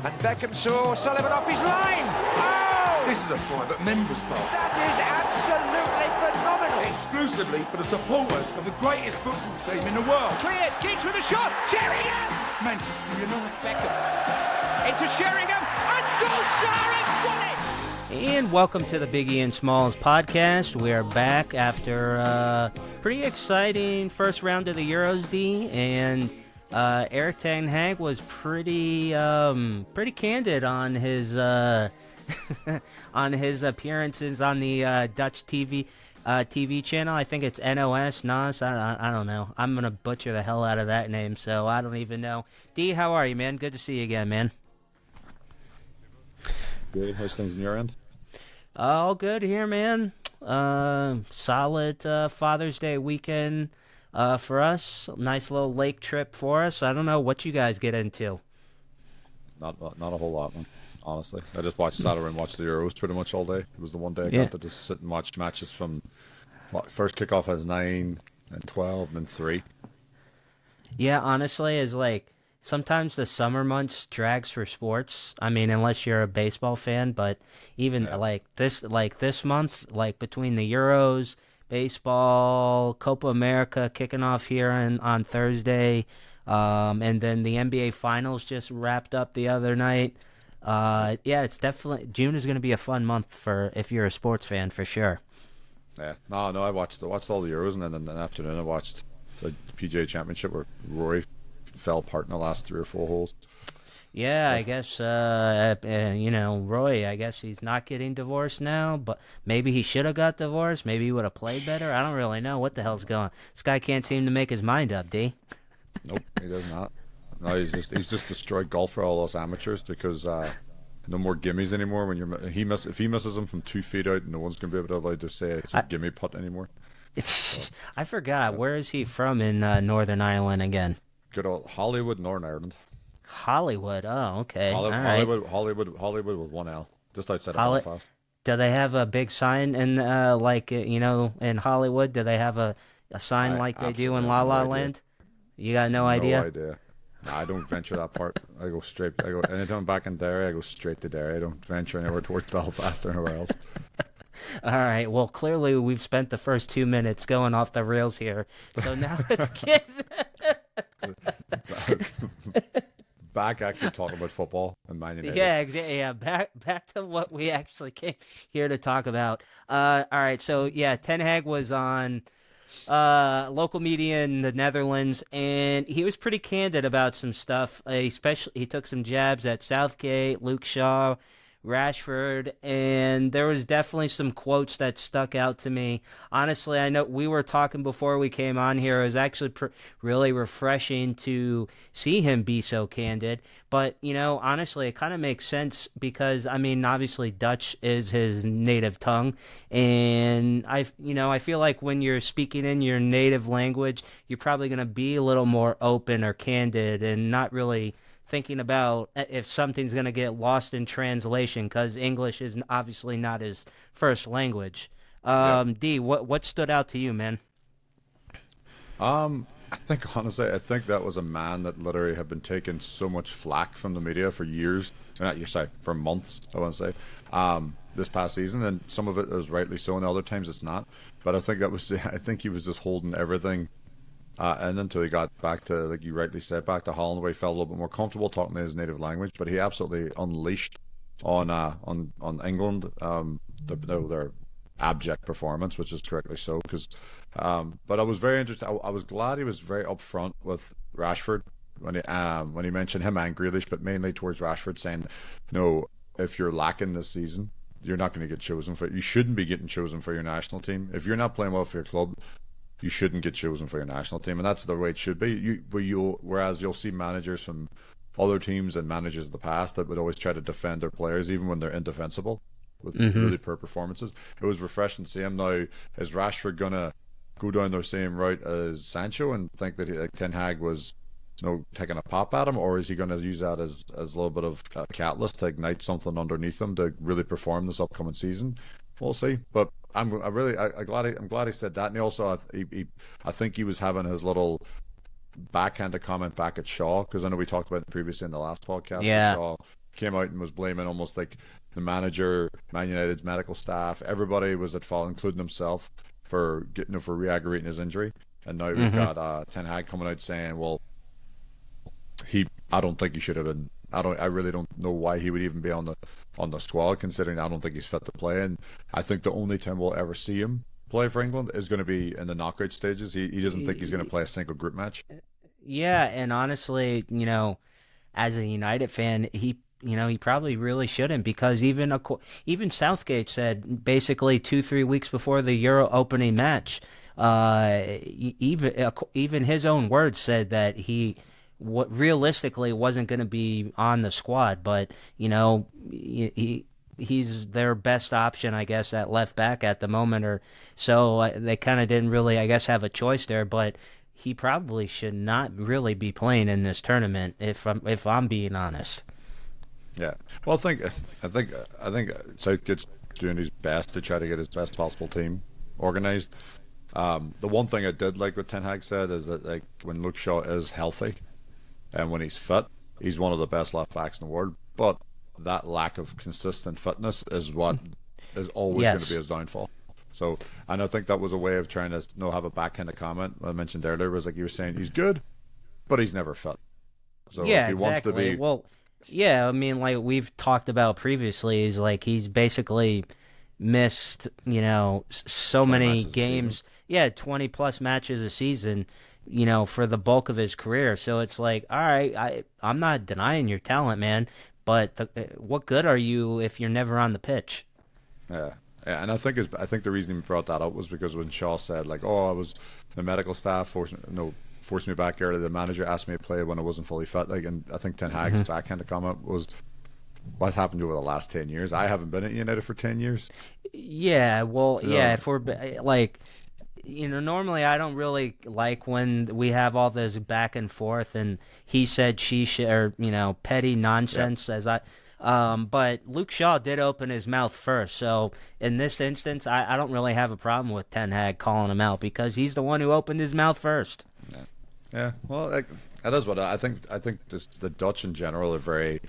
And Beckham saw Sullivan off his line. Oh! This is a private member's bar. That is absolutely phenomenal. Exclusively for the supporters of the greatest football team in the world. Cleared, Giggs with a shot. Sheringham! Manchester United. Beckham into Sheringham. And Solskjaer has won it! And welcome to the Biggie and Smalls podcast. We are back after a pretty exciting first round of the Euros, D. And Eric Ten Hag was pretty candid on his on his appearances on the Dutch TV channel. I think it's NOS. I don't know. I'm gonna butcher the hell out of that name, so I don't even know. D, how are you, man? Good to see you again, man. Good. How's things on your end? All good here, man. Solid Father's Day weekend for us. Nice little lake trip for us. I don't know what you guys get into. Not a whole lot, man. Honestly, I just watched Saturday and watched the Euros pretty much all day. It was the one day I got to just sit and watch matches from first kickoff as 9 and 12 and then 3. Yeah, honestly, is like sometimes the summer months drags for sports. I mean, unless you're a baseball fan, but even like this month, like between the Euros, baseball, Copa America kicking off here on Thursday, and then the NBA Finals just wrapped up the other night. It's definitely June is going to be a fun month for if you're a sports fan for sure. Yeah, no, I watched all the Euros, and then in the afternoon I watched the PGA Championship where Rory fell apart in the last 3 or 4 holes. Yeah, I guess Roy. I guess he's not getting divorced now, but maybe he should have got divorced. Maybe he would have played better. I don't really know what the hell's going on. This guy can't seem to make his mind up, D. Nope, he does not. No, he's just destroyed golf for all us amateurs because no more gimmies anymore. When if he misses them from 2 feet out, no one's gonna be able to allowed to say it's a gimme putt anymore. I forgot. Where is he from in Northern Ireland again? Good old Hollywood, Northern Ireland. Hollywood. Oh, okay. Hollywood with 1 L, just outside of Belfast. Do they have a big sign in in Hollywood? Do they have a sign like they do in La La Land? You got no idea? No idea. No, I don't venture that part. I go anytime I'm back in Derry, I go straight to Derry. I don't venture anywhere towards Belfast or anywhere else. All right. Well, clearly we've spent the first 2 minutes going off the rails here. So now let's get back actually talking about football and Man United. Yeah, exactly. Yeah, back to what we actually came here to talk about. All right. So yeah, Ten Hag was on local media in the Netherlands, and he was pretty candid about some stuff. Especially, he took some jabs at Southgate, Luke Shaw, Rashford, and there was definitely some quotes that stuck out to me. Honestly, I know we were talking before we came on here. It was actually really refreshing to see him be so candid. But, honestly, it kind of makes sense because, I mean, obviously Dutch is his native tongue. And, I feel like when you're speaking in your native language, you're probably going to be a little more open or candid and not really thinking about if something's going to get lost in translation because English is obviously not his first language. D, what stood out to you, man? I think that was a man that literally had been taking so much flack from the media for years, for months, I want to say, this past season, and some of it is rightly so, and other times it's not. But I think he was just holding everything. And until he got back to, like you rightly said, back to Holland, where he felt a little bit more comfortable talking in his native language. But he absolutely unleashed on England their abject performance, which is correctly so. But I was very interested. I was glad he was very upfront with Rashford when he mentioned him and Grealish, but mainly towards Rashford, saying, "No, if you're lacking this season, you're not going to get chosen for it. You shouldn't be getting chosen for your national team. If you're not playing well for your club, you shouldn't get chosen for your national team," and that's the way it should be. Whereas you'll see managers from other teams and managers of the past that would always try to defend their players even when they're indefensible with really poor performances. It was refreshing to see him. Now, is Rashford gonna go down the same route as Sancho and think that Ten Hag was taking a pop at him, or is he going to use that as a little bit of a catalyst to ignite something underneath him to really perform this upcoming season? We'll see. But I'm glad he said that, and he also I think he was having his little backhanded comment back at Shaw, because I know we talked about it previously in the last podcast. Yeah. Shaw came out and was blaming almost like the manager, Man United's medical staff. Everybody was at fault, including himself, for for re-aggravating his injury. And now we've got Ten Hag coming out saying, well, I don't think he should have been. I really don't know why he would even be on the squad, considering I don't think he's fit to play. And I think the only time we'll ever see him play for England is going to be in the knockout stages. He doesn't think he's going to play a single group match. Yeah, and honestly, as a United fan, he probably really shouldn't, because even Southgate said basically 2-3 weeks before the Euro opening match, even his own words said that he realistically wasn't going to be on the squad, but he's their best option, I guess, at left back at the moment, or so they kind of didn't really, I guess, have a choice there. But he probably should not really be playing in this tournament, if I'm being honest. Yeah, well, I think Southgate's doing his best to try to get his best possible team organized. The one thing I did like what Ten Hag said is that, like, when Luke Shaw is healthy and when he's fit, he's one of the best left backs in the world. But that lack of consistent fitness is what is always going to be his downfall. So, and I think that was a way of trying to have a backhanded comment I mentioned earlier, was like you were saying he's good, but he's never fit. So if he wants to be, well, yeah, I mean, like we've talked about previously, is like he's basically missed, so many games. Yeah, 20 plus matches a season, for the bulk of his career. So it's like, all right, I'm not denying your talent, man, but what good are you if you're never on the pitch? Yeah, and I think the reason he brought that up was because when Shaw said, like, oh, I was the medical staff forced me back early. The manager asked me to play when I wasn't fully fit. Like, and I think Ten Hag's backhand comment was, what happened over the last 10 years? I haven't been at United for 10 years. Yeah, well, yeah, if we're like, normally I don't really like when we have all this back and forth and he said, she said, or, petty nonsense, but Luke Shaw did open his mouth first. So in this instance, I don't really have a problem with Ten Hag calling him out, because he's the one who opened his mouth first. Yeah. Well, that is what I think. I think just the Dutch in general are very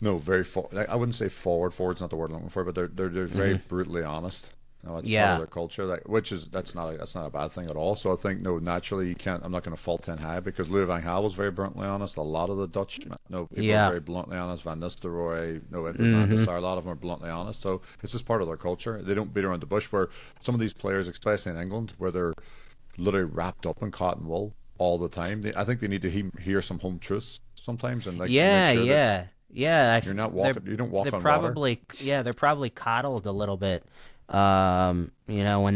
I wouldn't say forward's not the word I'm looking for, but they're very brutally honest. It's part of their culture, that's not a bad thing at all. So I think naturally you can't. I'm not going to fault Ten Hag, because Louis van Gaal was very bluntly honest. A lot of the Dutch people are very bluntly honest. Van Nistelrooy, Van der Sar, a lot of them are bluntly honest. So it's just part of their culture. They don't beat around the bush. Where some of these players, especially in England, where they're literally wrapped up in cotton wool all the time, I think they need to hear some home truths sometimes, and make sure that you're not walking. You don't walk on water. They're probably coddled a little bit. In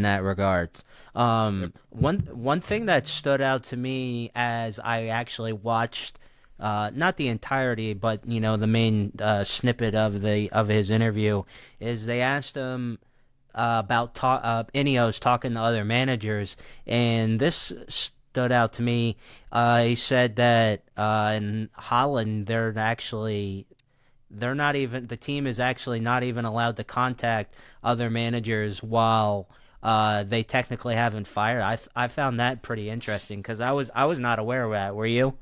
that regard. One thing that stood out to me as I actually watched, not the entirety, but the main snippet of his interview, is they asked him about Ineos talking to other managers, and this stood out to me. He said that in Holland the team is actually not even allowed to contact other managers while they technically haven't fired. I found that pretty interesting, because I was not aware of that. Were you?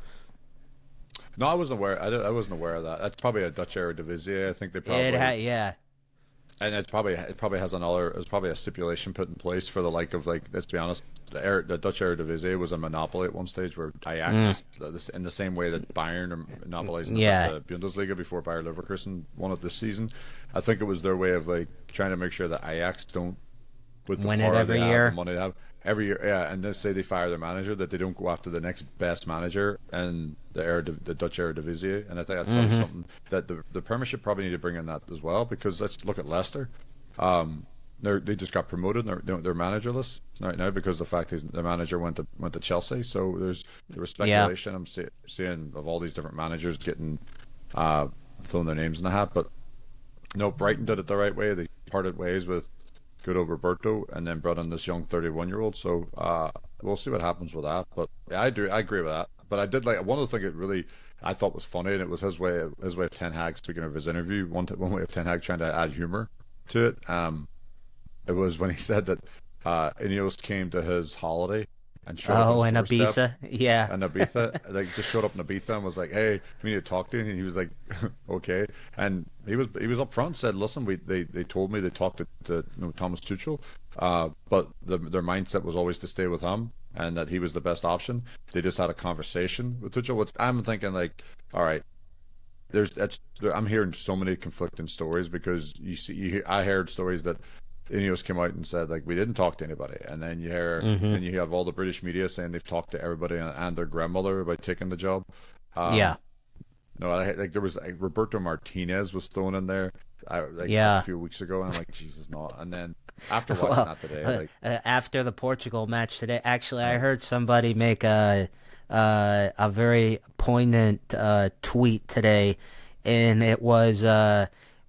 No, I wasn't aware. I wasn't aware of that. That's probably a Dutch Eredivisie. I think they probably and it probably has another. It's probably a stipulation put in place for the like of, like, let's be honest, the Dutch Eredivisie was a monopoly at one stage, where Ajax, in the same way that Bayern are monopolizing the Bundesliga before Bayer Leverkusen won it this season. I think it was their way of, like, trying to make sure that Ajax don't, with the win power it every they year, have, the money they have every year, and then say they fire their manager, that they don't go after the next best manager in the Dutch Eredivisie. And I think that's probably something that the Premiership probably need to bring in that as well, because let's look at Leicester. They just got promoted. And they're managerless right now because the fact is the manager went to Chelsea. So there was speculation. I'm seeing of all these different managers getting thrown their names in the hat, but no, Brighton did it the right way. They parted ways with good old Roberto, and then brought in this young 31-year-old. So we'll see what happens with that. But yeah, I agree with that. But I did like one of the things that really I thought was funny, and it was his way of Ten Hag, speaking of his interview. One way of Ten Hag trying to add humor to it. It was when he said that Ineos came to his holiday and showed up and at his doorstep. Ibiza, yeah, And Ibiza, like, just showed up in Ibiza and was like, "Hey, we need to talk to you." And he was like, "Okay." And he was up front, said, "Listen, they told me they talked to Thomas Tuchel, but their mindset was always to stay with him, and that he was the best option. They just had a conversation with Tuchel." Which I'm thinking, like, all right, I'm hearing so many conflicting stories, because I heard stories that Ineos came out and said, like, we didn't talk to anybody, and then you hear, and you have all the British media saying they've talked to everybody and their grandmother about taking the job. Yeah. No, like, there was, like, Roberto Martinez was thrown in there, Yeah. a few weeks ago, and I'm like, Jesus, not. And then after watching that today, like, after the Portugal match today, actually, I heard somebody make a very poignant tweet today, and it was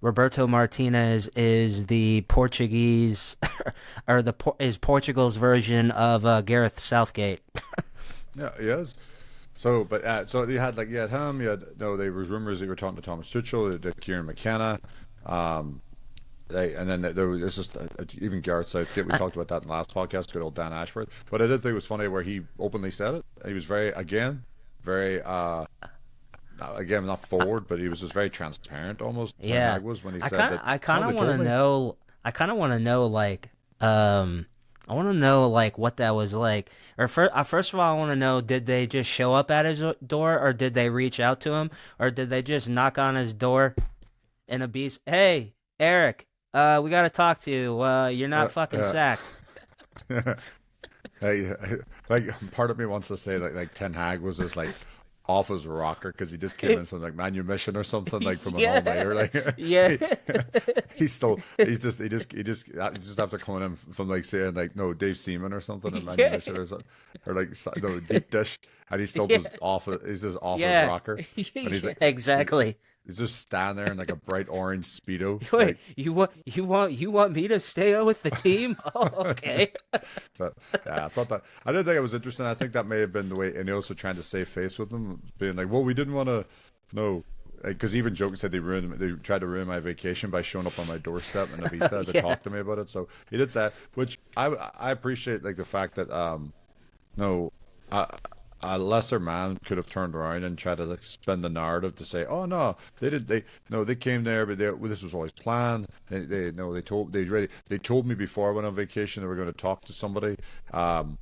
Roberto Martinez is the Portuguese, or is Portugal's version of Gareth Southgate. yeah, he is. So, but so you had him. There was rumors that you were talking to Thomas Tuchel, to Kieran McKenna, and then there was just even Gareth Southgate. We talked about that in the last podcast. Good old Dan Ashworth. But I did think it was funny where he openly said it. He was very again, not forward, but he was just very transparent, almost. Yeah, was when he said that. I kind of want to know. Like, I want to know, like, what that was like. Or first of all, I want to know: did they just show up at his door, or did they reach out to him, or did they just knock on his door in a beast? Hey, Eric, we got to talk to you. You're not fucking sacked. Hey, like, part of me wants to say that, like, Ten Hag was just, like, off his rocker, because he just came in from, like, manumission or something, like, from an all-nighter, like, yeah. he just after coming in from, like, saying, like, no, Dave Seaman or something in manumission or something, or, like, no, deep dish, and he's still just off his rocker, and he's like, exactly. He's just standing there in, like, a bright orange Speedo. Wait, like, you want me to stay with the team? Oh, okay. But yeah, I did think it was interesting. I think that may have been the way Ineos were trying to save face with them, being like, well, we didn't want to, no, because even Joke said they tried to ruin my vacation by showing up on my doorstep in Ibiza to talk to me about it. So he did say, which I appreciate, like, the fact that a lesser man could have turned around and tried to, like, spin the narrative to say, "Oh no, they came there, but this was always planned. They told me before I went on vacation they were going to talk to somebody." And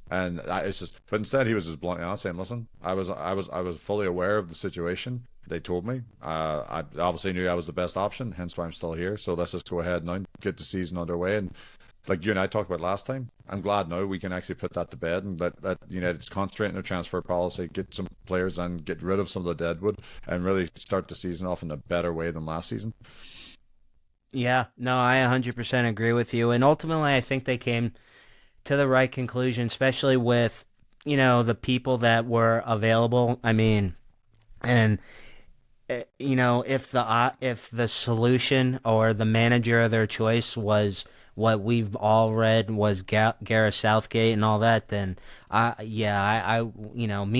it's just, but instead he was just bluntly honest, saying, "Listen, I was fully aware of the situation. They told me. I obviously knew I was the best option, hence why I'm still here. So let's just go ahead now, get the season underway." And like you and I talked about last time, I'm glad now we can actually put that to bed and let United concentrate on their transfer policy, get some players and get rid of some of the deadwood, and really start the season off in a better way than last season. Yeah, no, I 100% agree with you. And ultimately, I think they came to the right conclusion, especially with, the people that were available. I mean, and, if the solution or the manager of their choice was what we've all read was Gareth Southgate and all that, then me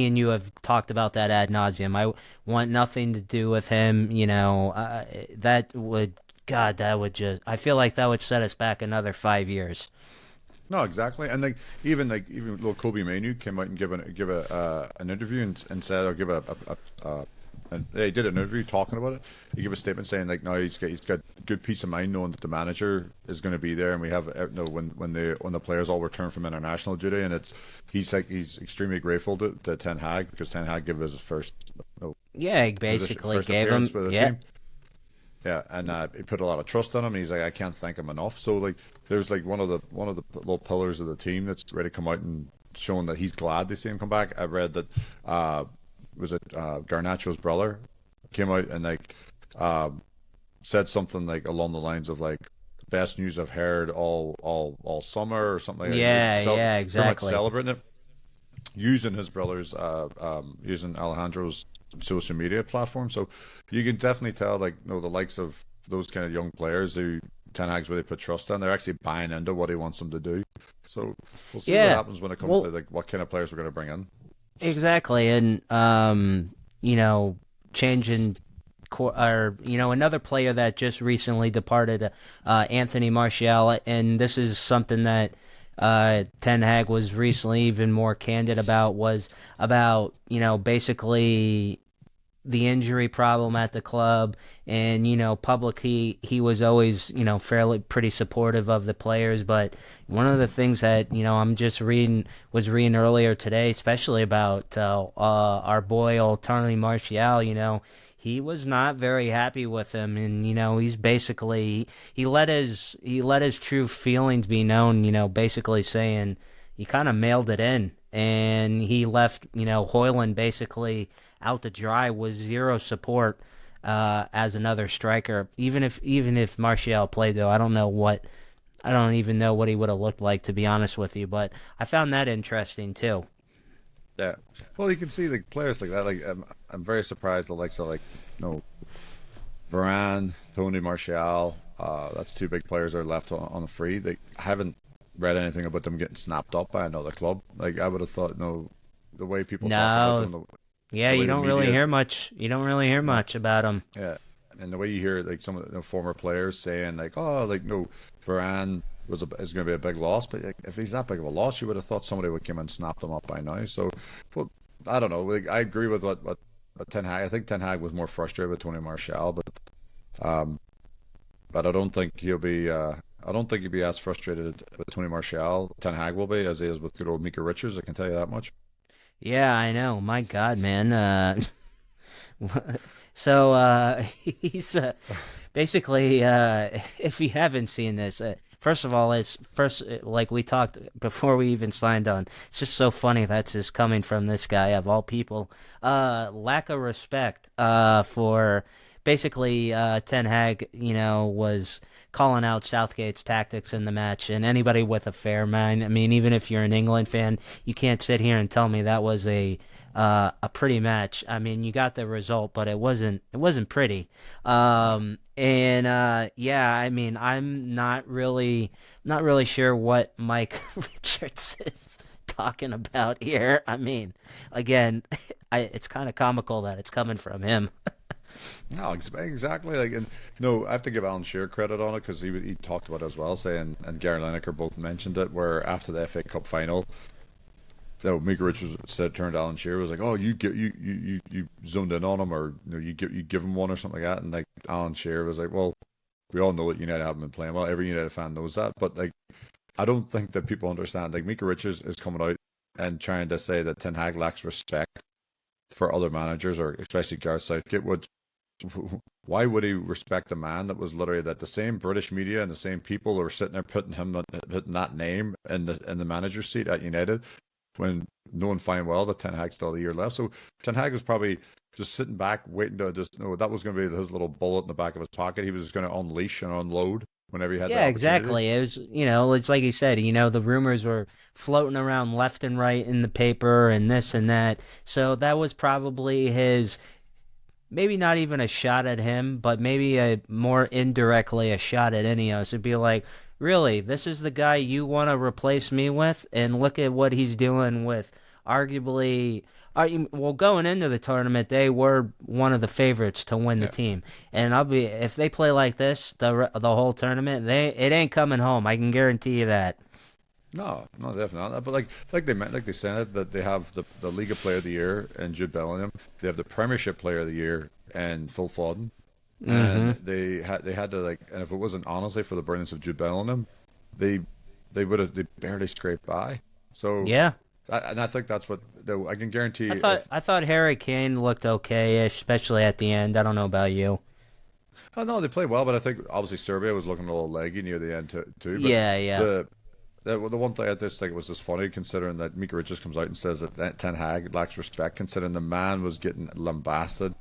and you have talked about that ad nauseum. I want nothing to do with him. That would I feel like that would set us back another 5 years. No, exactly. And even little Kobe Manu came out and give an interview and said, or give and he did an interview talking about it. He gave a statement saying, like, no, he's got good peace of mind knowing that the manager is going to be there, and we have when the players all return from international duty, and he's extremely grateful to Ten Hag, because Ten Hag gave his first he basically gave him team. Yeah, and he put a lot of trust in him. And he's like, I can't thank him enough. So, like, there's, like, one of the little pillars of the team that's ready to come out and showing that he's glad to see him come back. I read that Garnacho's brother came out and, like, said something, like, along the lines of, like, best news I've heard all summer or something like that. Yeah, exactly. Celebrating it, using his brother's using Alejandro's social media platform. So you can definitely tell, like, the likes of those kind of young players who Ten Hag's really put trust in, they're actually buying into what he wants them to do. So we'll see what happens when it comes to, like, what kind of players we're going to bring in. Exactly. And changing another player that just recently departed, Anthony Martial, and this is something that Ten Hag was recently even more candid about was about, basically the injury problem at the club, and publicly he was always fairly pretty supportive of the players. But one of the things that I'm just was reading earlier today, especially about our boy old Tony Martial. He was not very happy with him, and he's basically he let his true feelings be known. Basically saying he kind of mailed it in, and he left Højlund basically out to dry with zero support as another striker. Even if Martial played, though, I don't even know what he would have looked like, to be honest with you. But I found that interesting too. Yeah, well, you can see the players like that. Like I'm very surprised the likes of Varane, Tony Martial. That's two big players that are left on the free. I haven't read anything about them getting snapped up by another club. Like I would have thought, the way people talk about them. Yeah, you don't really hear much. You don't really hear much about them. Yeah, and the way you hear like some of the former players saying Varane is going to be a big loss, but if he's that big of a loss, you would have thought somebody would come and snap them up by now. So, well, I don't know. Like, I agree with what Ten Hag. I think Ten Hag was more frustrated with Tony Martial, but I don't think he'll be. I don't think he'll be as frustrated with Tony Martial. Ten Hag will be as he is with good old Micah Richards. I can tell you that much. Yeah, I know. My God, man. So he's basically, if you haven't seen this, first of all, like we talked before we even signed on. It's just so funny that's just coming from this guy of all people. Lack of respect for basically Ten Hag, was calling out Southgate's tactics in the match, and anybody with a fair mind, I mean, even if you're an England fan, you can't sit here and tell me that was a pretty match. I mean, you got the result, but it wasn't pretty. Yeah, I mean, I'm not really sure what Mike Richards is talking about here. I mean, again, it's kind of comical that it's coming from him. No, exactly. I have to give Alan Shearer credit on it because he talked about it as well, saying, and Gary Lineker both mentioned it, where after the FA Cup final, Micah Richards turned to Alan Shearer, was like, "Oh, you zoned in on him, or you give him one or something like that," and like Alan Shearer was like, "Well, we all know that United haven't been playing well. Every United fan knows that, but like, I don't think that people understand. Like, Micah Richards is coming out and trying to say that Ten Hag lacks respect for other managers, or especially Gareth Southgate. Why would he respect a man that was literally that the same British media and the same people who were sitting there putting that name in the manager's seat at United, when knowing fine well that Ten Hag's still a year left? So Ten Hag was probably just sitting back waiting to just know that was going to be his little bullet in the back of his pocket. He was just going to unleash and unload whenever he had. Yeah, exactly. It was, it's like you said, the rumors were floating around left and right in the paper and this and that. So that was probably his, maybe not even a shot at him, but maybe a more indirectly a shot at Ineos. It'd be like, really, this is the guy you want to replace me with? And look at what he's doing with arguably, going into the tournament, they were one of the favorites to win the team. And if they play like this the whole tournament, it ain't coming home. I can guarantee you that. No, definitely not. But like they said that they have the Liga Player of the Year and Jude Bellingham. They have the Premiership Player of the Year and Phil Foden. Mm-hmm. And they had to and if it wasn't honestly for the brilliance of Jude Bellingham, they barely scraped by. So yeah, and I think that's what I can guarantee. I thought Harry Kane looked okay-ish, especially at the end. I don't know about you. Oh no, they played well, but I think obviously Serbia was looking a little leggy near the end too. But yeah. The one thing I just think was just funny, considering that Micah Richards comes out and says that Ten Hag lacks respect, considering the man was getting lambasted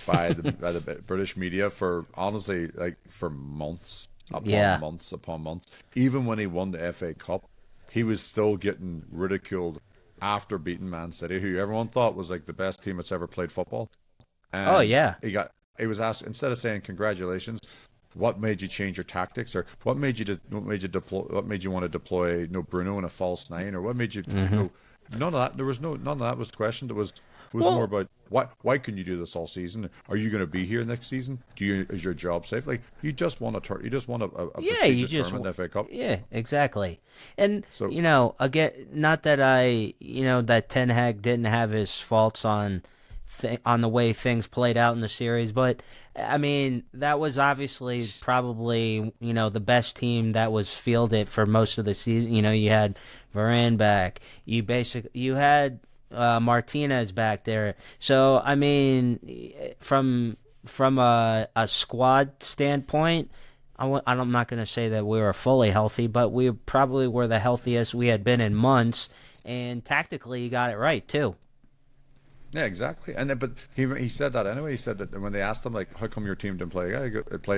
by the British media for honestly for months upon months. Even when he won the FA Cup, he was still getting ridiculed after beating Man City, who everyone thought was like the best team that's ever played football. And he was asked, instead of saying congratulations, what made you change your tactics, or what made you want to deploy Bruno in a false nine, or what made you none of that. None of that was questioned. It was was more about why can you do this all season? Are you going to be here next season? Is your job safe? Like you just want a prestigious tournament in the FA Cup. Yeah, exactly. And So again, not that that Ten Hag didn't have his faults on the way things played out in the series, but I mean that was obviously probably the best team that was fielded for most of the season. You had Varane back, you had Martinez back there. So I mean, from a squad standpoint, I'm not going to say that we were fully healthy, but we probably were the healthiest we had been in months. And tactically, you got it right too. yeah, exactly. And then, but he said that anyway. He said that when they asked him like, "How come your team didn't play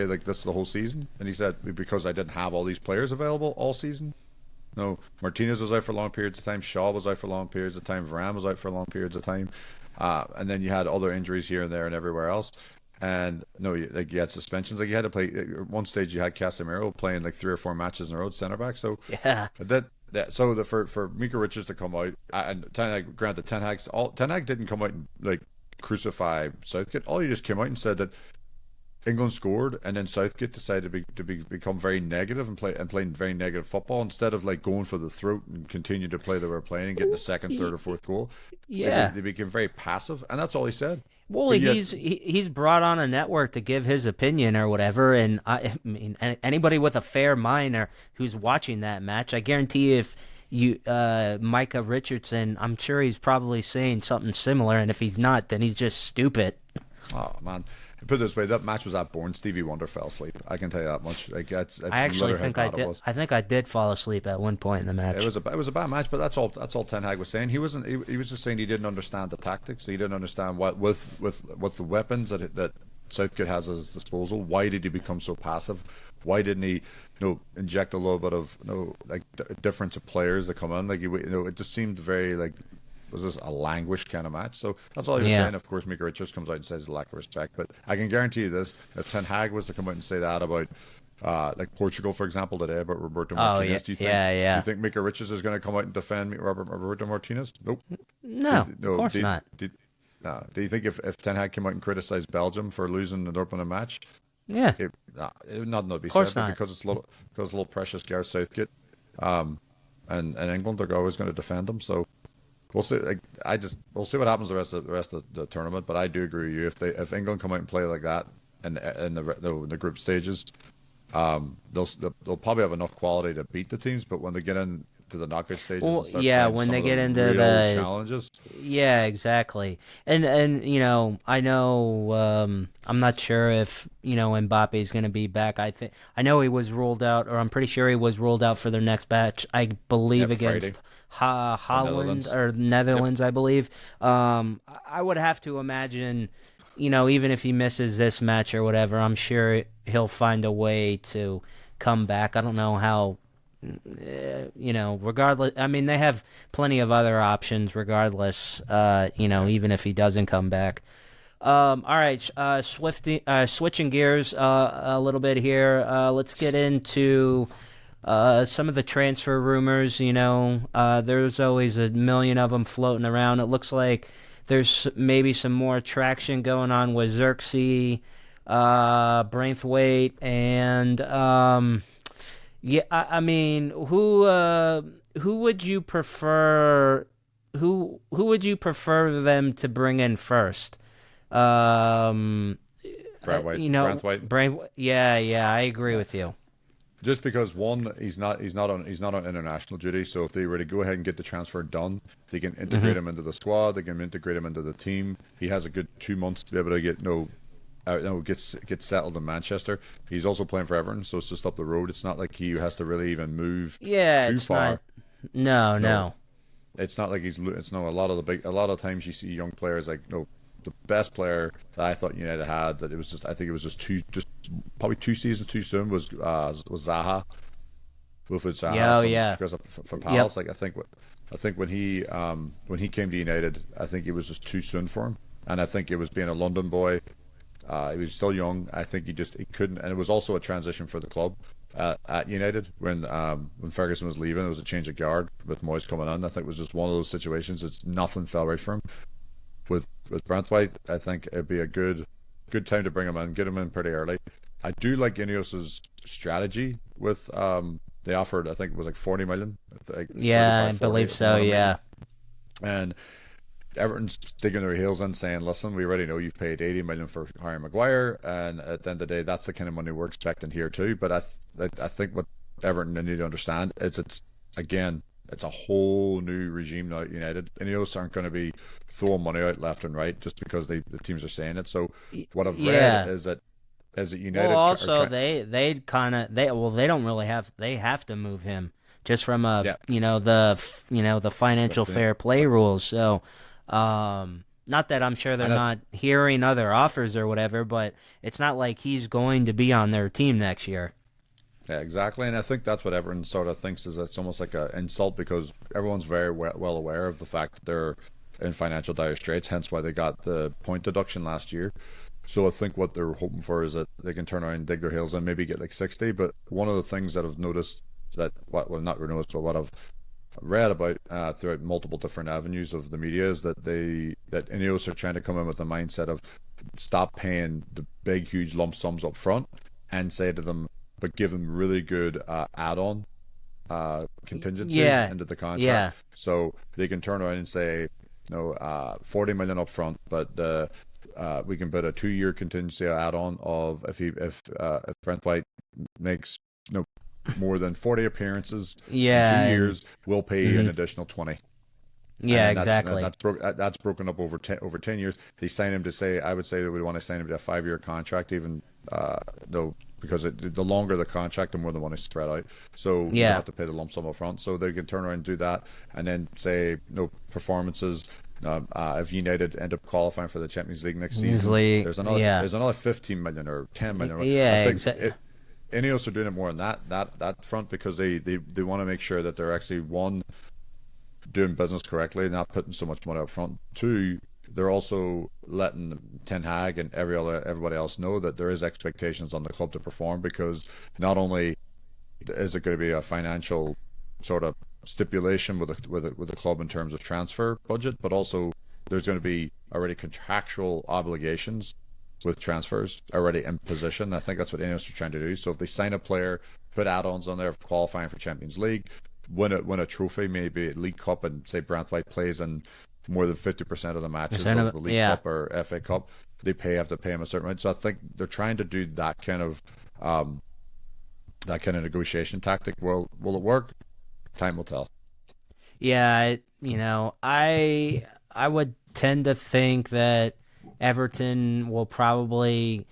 like this the whole season?" And he said, "Because I didn't have all these players available all season." No, Martinez was out for long periods of time. Shaw was out for long periods of time. Varane was out for long periods of time. And then you had other injuries here and there and everywhere else. And no, you had suspensions. Like you had to play. At one stage, you had Casemiro playing like 3 or 4 matches in a row, centre back. So yeah, for Micah Richards to come out and Ten Hag didn't come out and like crucify Southgate. All he just came out and said that England scored, and then Southgate decided to become very negative and playing very negative football instead of like going for the throat and continue to play they were playing and getting the second, third, or fourth goal. Yeah, they became very passive, and that's all he said. Well, he's brought on a network to give his opinion or whatever, and I mean anybody with a fair mind or who's watching that match, I guarantee if you Micah Richardson, I'm sure he's probably saying something similar, and if he's not, then he's just stupid. Oh man. Put it this way, that match was that boring. Stevie Wonder fell asleep. I can tell you that much. Like that's I actually think I did. I think I did fall asleep at one point in the match. It was a bad match, but that's all Ten Hag was saying. He was just saying he didn't understand the tactics. He didn't understand what with the weapons that Southgate has at his disposal. Why did he become so passive? Why didn't he inject a little bit of difference of players that come in? Like it just seemed very like. Was this a languished kind of match? So that's all he was saying. Of course, Micah Richards comes out and says lack of respect. But I can guarantee you this: if Ten Hag was to come out and say that about like Portugal, for example, today about Roberto Martinez, do you think Micah Richards is going to come out and defend Roberto Martinez? Nope. No, of course not. Do you think if Ten Hag came out and criticized Belgium for losing an opening match? Yeah. Nothing would be said, but because it's a little precious Gareth Southgate, and England are always going to defend them. So. We'll see. We'll see what happens the rest of the tournament. But I do agree with you. If England come out and play like that in the group stages, they'll probably have enough quality to beat the teams. But when they get into the knockout stages, when they get into the challenges, yeah, exactly. And I know I'm not sure if Mbappe is going to be back. I know he was ruled out, or I'm pretty sure he was ruled out for their next match. I believe against Holland or Netherlands, I believe. I would have to imagine, even if he misses this match or whatever, I'm sure he'll find a way to come back. I don't know how, regardless. I mean, they have plenty of other options regardless, even if he doesn't come back. All right, switching gears a little bit here. Let's get into some of the transfer rumors. There's always a million of them floating around. It looks like there's maybe some more traction going on with Xherdan, Braithwaite, and I mean, who would you prefer? Who would you prefer them to bring in first? Braithwaite. Braithwaite. Yeah, I agree with you. Just because one, he's not on international duty, so if they were to go ahead and get the transfer done, they can integrate him into the squad. They can integrate him into the team. He has a good 2 months to be able to get settled in Manchester. He's also playing for Everton, so it's just up the road. It's not like he has to really even move too far. No. It's not like a lot of times you see young players like the best player that I thought United had, that I think it was just probably 2 seasons too soon, was Zaha. Wilfried Zaha from Palace. Yep. Like I think when he came to United, I think it was just too soon for him, and I think it was being a London boy. He was still young. I think he couldn't, and it was also a transition for the club at United when Ferguson was leaving. It was a change of guard with Moyes coming in. I think it was just one of those situations. Nothing fell right for him. with Brantwaite, I think it'd be a good time to bring him in, get him in pretty early. I do like Ineos's strategy with they offered, I think it was like 40 million. Like yeah, I believe so. Yeah, and Everton's digging their heels in, saying, "Listen, we already know you've paid 80 million for hiring Maguire, and at the end of the day, that's the kind of money we're expecting here too." But I think what Everton need to understand is it's a whole new regime now at United. Ineos aren't going to be throwing money out left and right just because the teams are saying it. So what I've read is that United. Well, also they don't really have, they have to move him just from the financial fair play rules. So not that I'm sure they're not hearing other offers or whatever, but it's not like he's going to be on their team next year. Yeah, exactly, and I think that's what everyone sort of thinks, is it's almost like an insult because everyone's very well aware of the fact that they're in financial dire straits, hence why they got the point deduction last year. So I think what they're hoping for is that they can turn around and dig their heels in, maybe get like 60. But one of the things that I've noticed not noticed, but what I've read about throughout multiple different avenues of the media is that Ineos are trying to come in with the mindset of stop paying the big, huge lump sums up front and say to them, but give them really good add-on contingencies into the contract. Yeah. So they can turn around and say, 40 million up front, but we can put a 2-year contingency add-on of if Brantwaite makes more than 40 appearances in 2 years, we'll pay you an additional 20. Yeah, exactly. That's broken up over 10 years. They sign him to say, I would say that we want to sign him to a 5-year contract, even though, because the longer the contract, the more the money spread out. So you have to pay the lump sum up front. So they can turn around and do that, and then say performances. If United end up qualifying for the Champions League next season, there's another 15 million or 10 million. Yeah, exactly. Ineos are doing it more on that front because they want to make sure that they're actually, one, doing business correctly, not putting so much money up front. Two, they're also letting Ten Hag and everybody else know that there is expectations on the club to perform, because not only is it going to be a financial sort of stipulation with the club in terms of transfer budget, but also there's going to be already contractual obligations with transfers already in position. I think that's what Ineos are trying to do. So if they sign a player, put add-ons on there for qualifying for Champions League, win a trophy, maybe a League Cup, and say Brantwaite plays in more than 50% of the matches of the League Cup or FA Cup, they have to pay him a certain amount. So I think they're trying to do that kind of negotiation tactic. Will it work? Time will tell. Yeah, I would tend to think that Everton will probably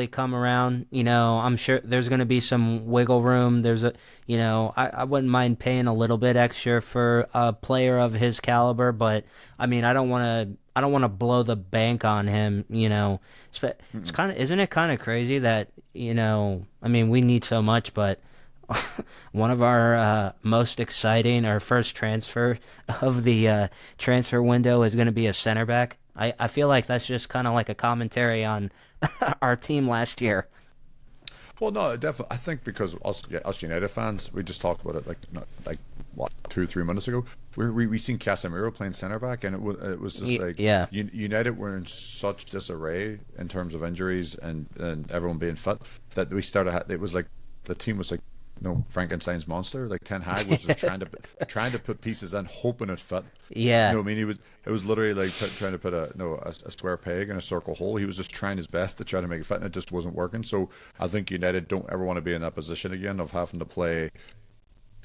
come around. I'm sure there's going to be some wiggle room. I wouldn't mind paying a little bit extra for a player of his caliber, but I mean, I don't want to blow the bank on him. It's isn't it kind of crazy that I mean, we need so much, but one of our most exciting, our first transfer of the transfer window is going to be a center back. I feel like that's just kind of like a commentary on our team last year. Well, no, definitely. I think because us United fans, we just talked about it like what, 2 or 3 minutes ago. We seen Casemiro playing centre back, and it was just United were in such disarray in terms of injuries and everyone being fit that we started. It was like the team was like Frankenstein's monster. Like Ten Hag was just trying to put pieces in, hoping it fit. Yeah, I mean, it was literally like trying to put a square peg in a circle hole. He was just trying his best to try to make it fit, and it just wasn't working. So I think United don't ever want to be in that position again of having to play,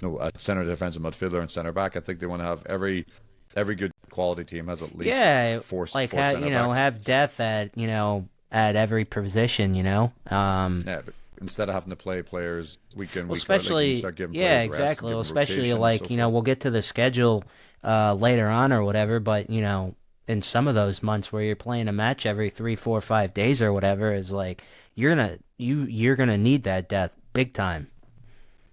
a centre defensive midfielder and centre back. I think they want to have every good quality team has at least four centre backs. Have depth at every position. But instead of having to play players week in, week especially, out, exactly. Especially we'll get to the schedule later on or whatever, but in some of those months where you're playing a match every 3, 4, 5 days or whatever, is like you're gonna need that depth big time.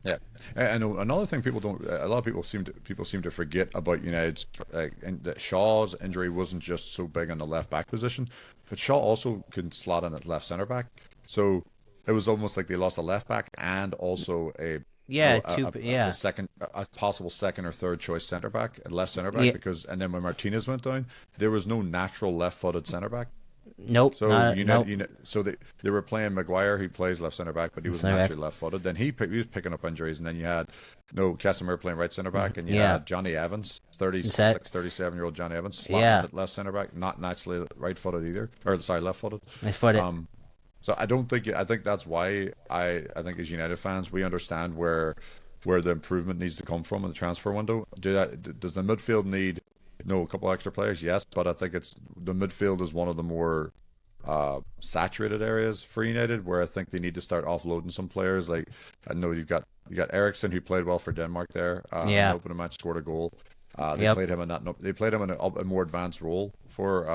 Yeah, and another thing a lot of people seem to forget about United's and that Shaw's injury wasn't just so big on the left back position, but Shaw also can slot in at left centre back. So it was almost like they lost a left back and also a Yeah, a possible second or third choice centre back, left centre back, because and then when Martinez went down, there was no natural left-footed centre back. Nope. So so they were playing Maguire, who plays left centre back, but he was naturally left-footed. Then he was picking up injuries, and then you had Casemiro playing right centre back, and you had Johnny Evans, 36, 37-year-old Johnny Evans, slotted at left centre back, not naturally right-footed either, or sorry, left-footed. Left-footed. So I think that's why I think as United fans we understand where the improvement needs to come from in the transfer window. Does the midfield need a couple extra players? Yes, but I think the midfield is one of the more saturated areas for United, where I think they need to start offloading some players. Like I know you got Eriksen, who played well for Denmark there. In the opening match, scored a goal. They played him in that. They played him in a more advanced role for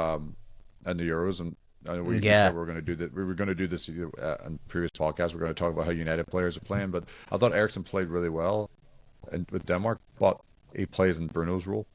in the Euros, and I know we said we were going to do that. We were going to do this in previous podcasts. We're going to talk about how United players are playing, but I thought Eriksen played really well with Denmark, but he plays in Bruno's role.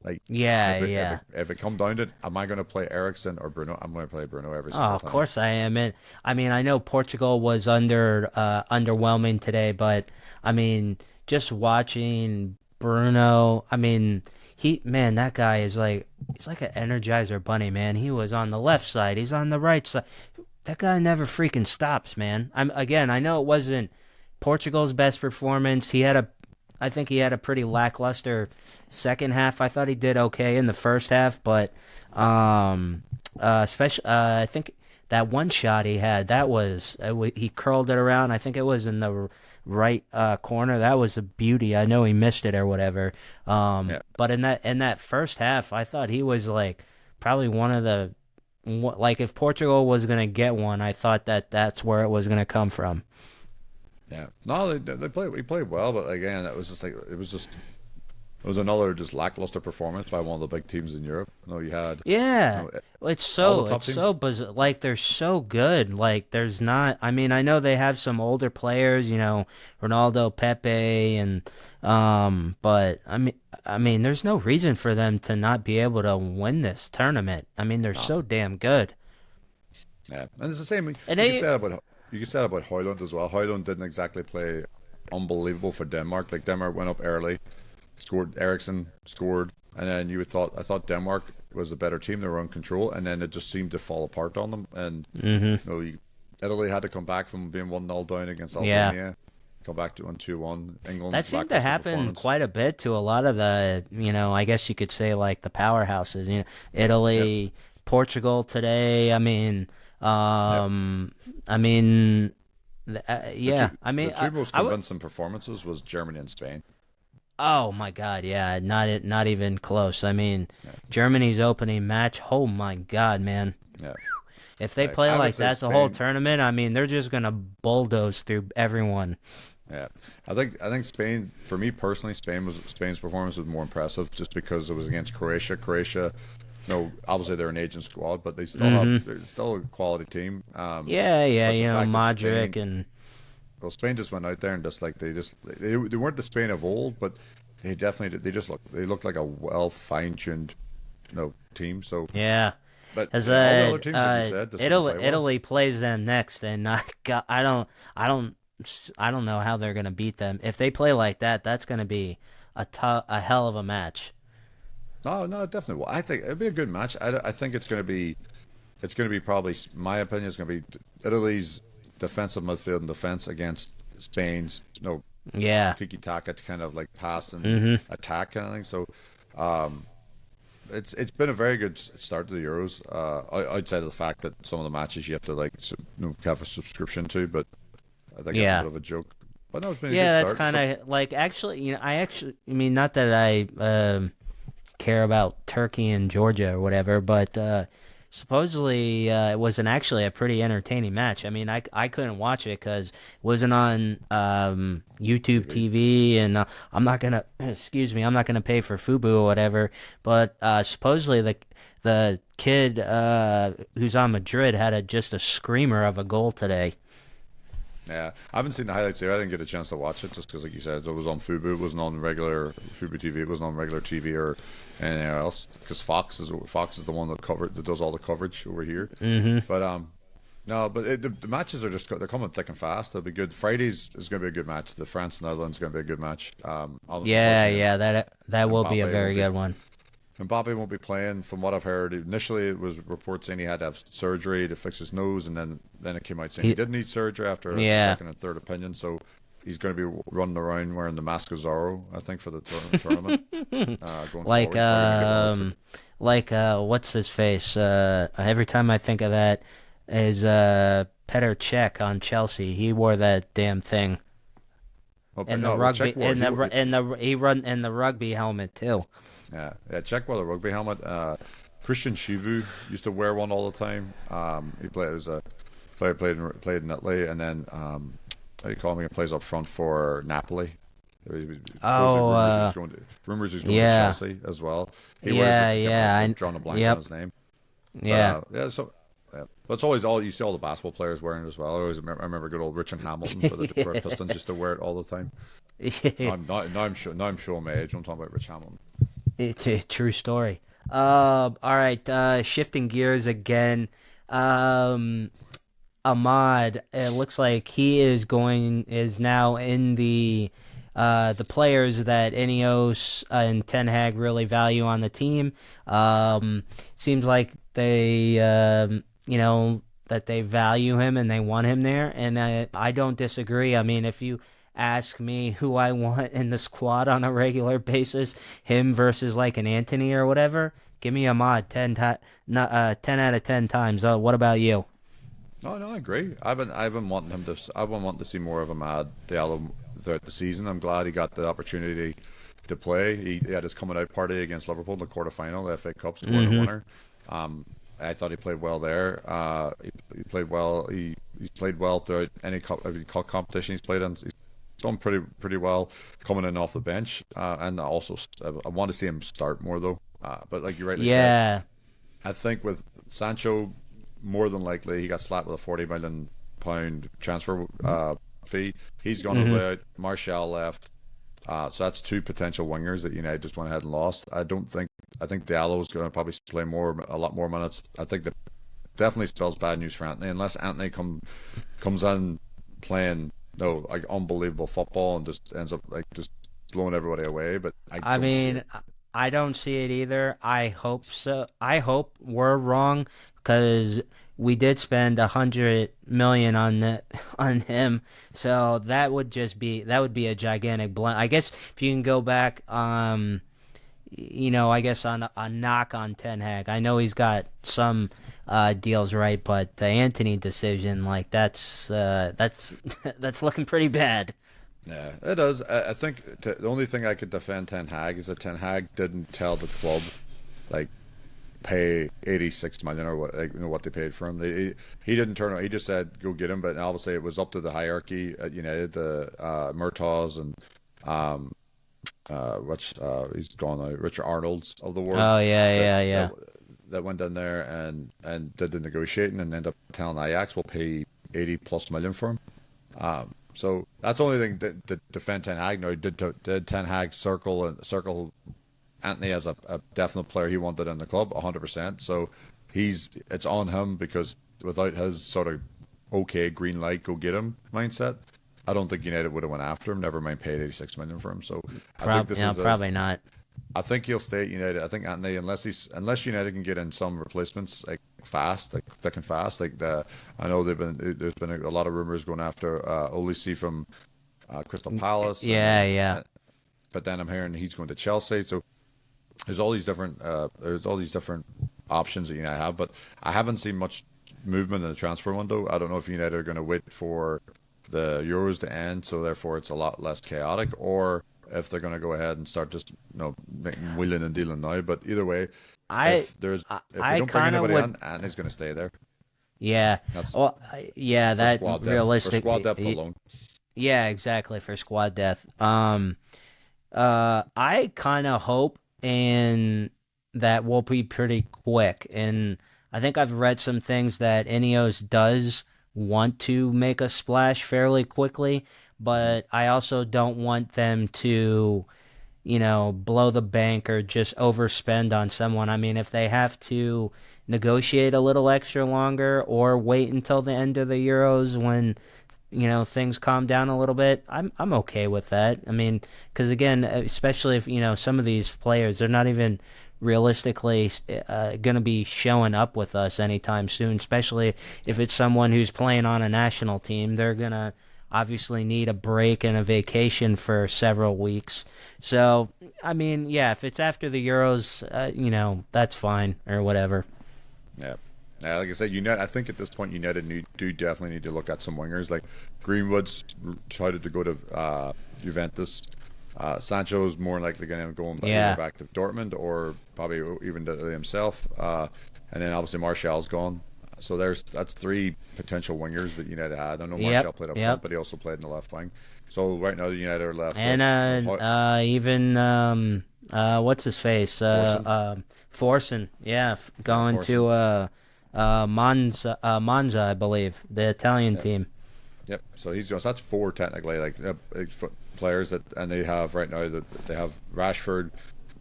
Like if it come down to it, am I going to play Eriksen or Bruno? I'm going to play Bruno every single time. Of course I am. And I mean, I know Portugal was underwhelming today, but I mean, just watching Bruno, I mean, that guy is he's like an Energizer bunny, man. He was on the left side, he's on the right side. That guy never freaking stops, man. I know it wasn't Portugal's best performance. I think he had a pretty lackluster second half. I thought he did okay in the first half, but especially I think that one shot he had, he curled it around. I think it was in the right corner. That was a beauty. I know he missed it or whatever. But in that first half, I thought he was probably one of the if Portugal was going to get one, I thought that's where it was going to come from. Yeah, no, he played well, but again, it was another just lackluster performance by one of the big teams in Europe. You had it's so bizarre. They're so good. There's not. I mean, I know they have some older players, Ronaldo, Pepe, and but I mean, there's no reason for them to not be able to win this tournament. I mean, they're so damn good. Yeah, and it's the same. You can say that about Højlund as well. Højlund didn't exactly play unbelievable for Denmark. Denmark went up early, scored. Eriksen scored, and then I thought Denmark was a better team. They were in control, and then it just seemed to fall apart on them. And Italy had to come back from being 1-0 down against Albania, come back to 2-1. England. That seemed to happen quite a bit to a lot of the, I guess you could say the powerhouses. Italy, Portugal today. I mean. The two most convincing performances was Germany and Spain. Oh my God, yeah, not even close. I mean, Germany's opening match. Oh my God, man. Yeah. If they play like that the whole tournament, I mean, they're just gonna bulldoze through everyone. Yeah, I think Spain. For me personally, Spain's performance was more impressive just because it was against Croatia. Croatia. No, obviously they're an aging squad, but they're still a quality team. Modric Spain just went out there and they weren't the Spain of old, but they looked like a well fine-tuned team. So yeah, but all the other teams, like you said, Italy plays them next, and I don't know how they're gonna beat them if they play like that. That's gonna be a hell of a match. No, definitely. Well, I think it'll be a good match. I think it's going to be probably, my opinion, it's going to be Italy's defensive midfield and defense against Spain's, tiki-taka kind of pass and attack kind of thing. So, it's been a very good start to the Euros. Outside of the fact that some of the matches you have to have a subscription to, but I think it's a bit of a joke. But no, it's been a good start. That's kind of not that I care about Turkey and Georgia or whatever, but supposedly it was actually a pretty entertaining match. I mean, I couldn't watch it because it wasn't on YouTube TV, and I'm not gonna pay for Fubo or whatever. But supposedly the kid who's on Madrid had just a screamer of a goal today. Yeah, I haven't seen the highlights here. I didn't get a chance to watch it just because, like you said, it was on Fubo. It wasn't on regular Fubo TV. It wasn't on regular TV or anything else because Fox is the one that does all the coverage over here. Mm-hmm. But No, but the matches are they're coming thick and fast. They'll be good. Fridays is going to be a good match. The France Netherlands is going to be a good match. Yeah, that will be a very good one. Mbappe won't be playing, from what I've heard. Initially, it was reports saying he had to have surgery to fix his nose, and then it came out saying he didn't need surgery after a second and third opinion. So he's going to be running around wearing the mask of Zorro, I think, for the tournament. Going forward. What's his face? Every time I think of that is Petr Cech on Chelsea. He wore that damn thing. In the rugby helmet too. Yeah, Cech wore the rugby helmet. Christian Chivu used to wear one all the time. He played as a player, played in Italy, and then how do you call him? He plays up front for Napoli. Rumors he's going to Chelsea as well. I'm drawing a blank on his name. Yeah, but it's always you see all the basketball players wearing it as well. I remember good old Richard Hamilton for the Detroit Pistons used to wear it all the time. Now I'm showing my age. I'm talking about Rich Hamilton. It's a true story. All right, shifting gears again. Ahmad, it looks like he is now in the players that Ineos and Ten Hag really value on the team. Seems like they, that they value him and they want him there, and I don't disagree. I mean, if you ask me who I want in the squad on a regular basis, him versus like an Anthony or whatever, give me Ahmad 10 out of 10 times. What about you? No, I agree. I've been wanting to see more of Ahmad Diallo throughout the season. I'm glad he got the opportunity to play. He had his coming out party against Liverpool in the quarterfinal, the FA Cup, scoring a winner. I thought he played well there. He played well. He played well throughout any competition he's played in. He's done pretty well coming in off the bench. And also, I want to see him start more though. But like you rightly said, I think with Sancho, more than likely he got slapped with a £40 million transfer fee. He's gone to play out. Martial left. So that's two potential wingers that United just went ahead and lost. I think Diallo is going to probably play a lot more minutes. I think that definitely spells bad news for Anthony, unless Anthony comes in playing unbelievable football and just ends up just blowing everybody away. But I don't see it either. I hope so. I hope we're wrong, because we did spend $100 million on him, so that would be a gigantic blunt. I guess if you can go back, I guess on a knock on Ten Hag. I know he's got some deals right, but the Anthony decision, that's looking pretty bad. Yeah, it is. I think the only thing I could defend Ten Hag is that Ten Hag didn't tell the club, pay 86 million or what they paid for him. He didn't turn around. He just said go get him. But obviously it was up to the hierarchy at United, the Murtaughs and he's gone now, Richard Arnold's of the world. Oh yeah. That went in there and did the negotiating and ended up telling Ajax we'll pay 80+ million for him. So that's the only thing that defend Ten Hag. Now did Ten Hag circle Anthony as a definite player he wanted in the club, 100%. So it's on him, because without his sort of green light, go get him mindset, I don't think United would have went after him. Never mind paid 86 million for him. So I think this is probably not. I think he'll stay at United. I think Anthony, unless United can get in some replacements fast, thick and fast. I know there's been a lot of rumors going after Olise from Crystal Palace. Yeah. But then I'm hearing he's going to Chelsea. So there's all these different options that United have, but I haven't seen much movement in the transfer window. I don't know if United are going to wait for the Euros to end, so therefore it's a lot less chaotic, or if they're going to go ahead and start just wheeling and dealing now. But either way, if they don't bring anybody in, Anthony's going to stay there. Yeah. That realistic for squad depth alone. Yeah, exactly, for squad depth. I kind of hope and that will be pretty quick. And I think I've read some things that Ineos does want to make a splash fairly quickly, but I also don't want them to, blow the bank or just overspend on someone. I mean, if they have to negotiate a little extra longer or wait until the end of the Euros when things calm down a little bit, I'm okay with that. I mean, because again, especially if some of these players, they're not even realistically going to be showing up with us anytime soon. Especially if it's someone who's playing on a national team, they're gonna obviously need a break and a vacation for several weeks. So, I mean, yeah, if it's after the Euros, that's fine or whatever. Yeah. Like I said, United. I think at this point, United do definitely need to look at some wingers. Like Greenwood's decided to go to Juventus. Sancho's more likely going to go back to Dortmund or probably even to himself. And then obviously Martial's gone. So that's 3 potential wingers that United had. I know Martial played up front, but he also played in the left wing. So right now, United are left. And even what's his face? Forsen. Yeah, going to Monza, I believe, the Italian team. Yep. So he's going. So that's 4 technically, like players and they have right now they have Rashford,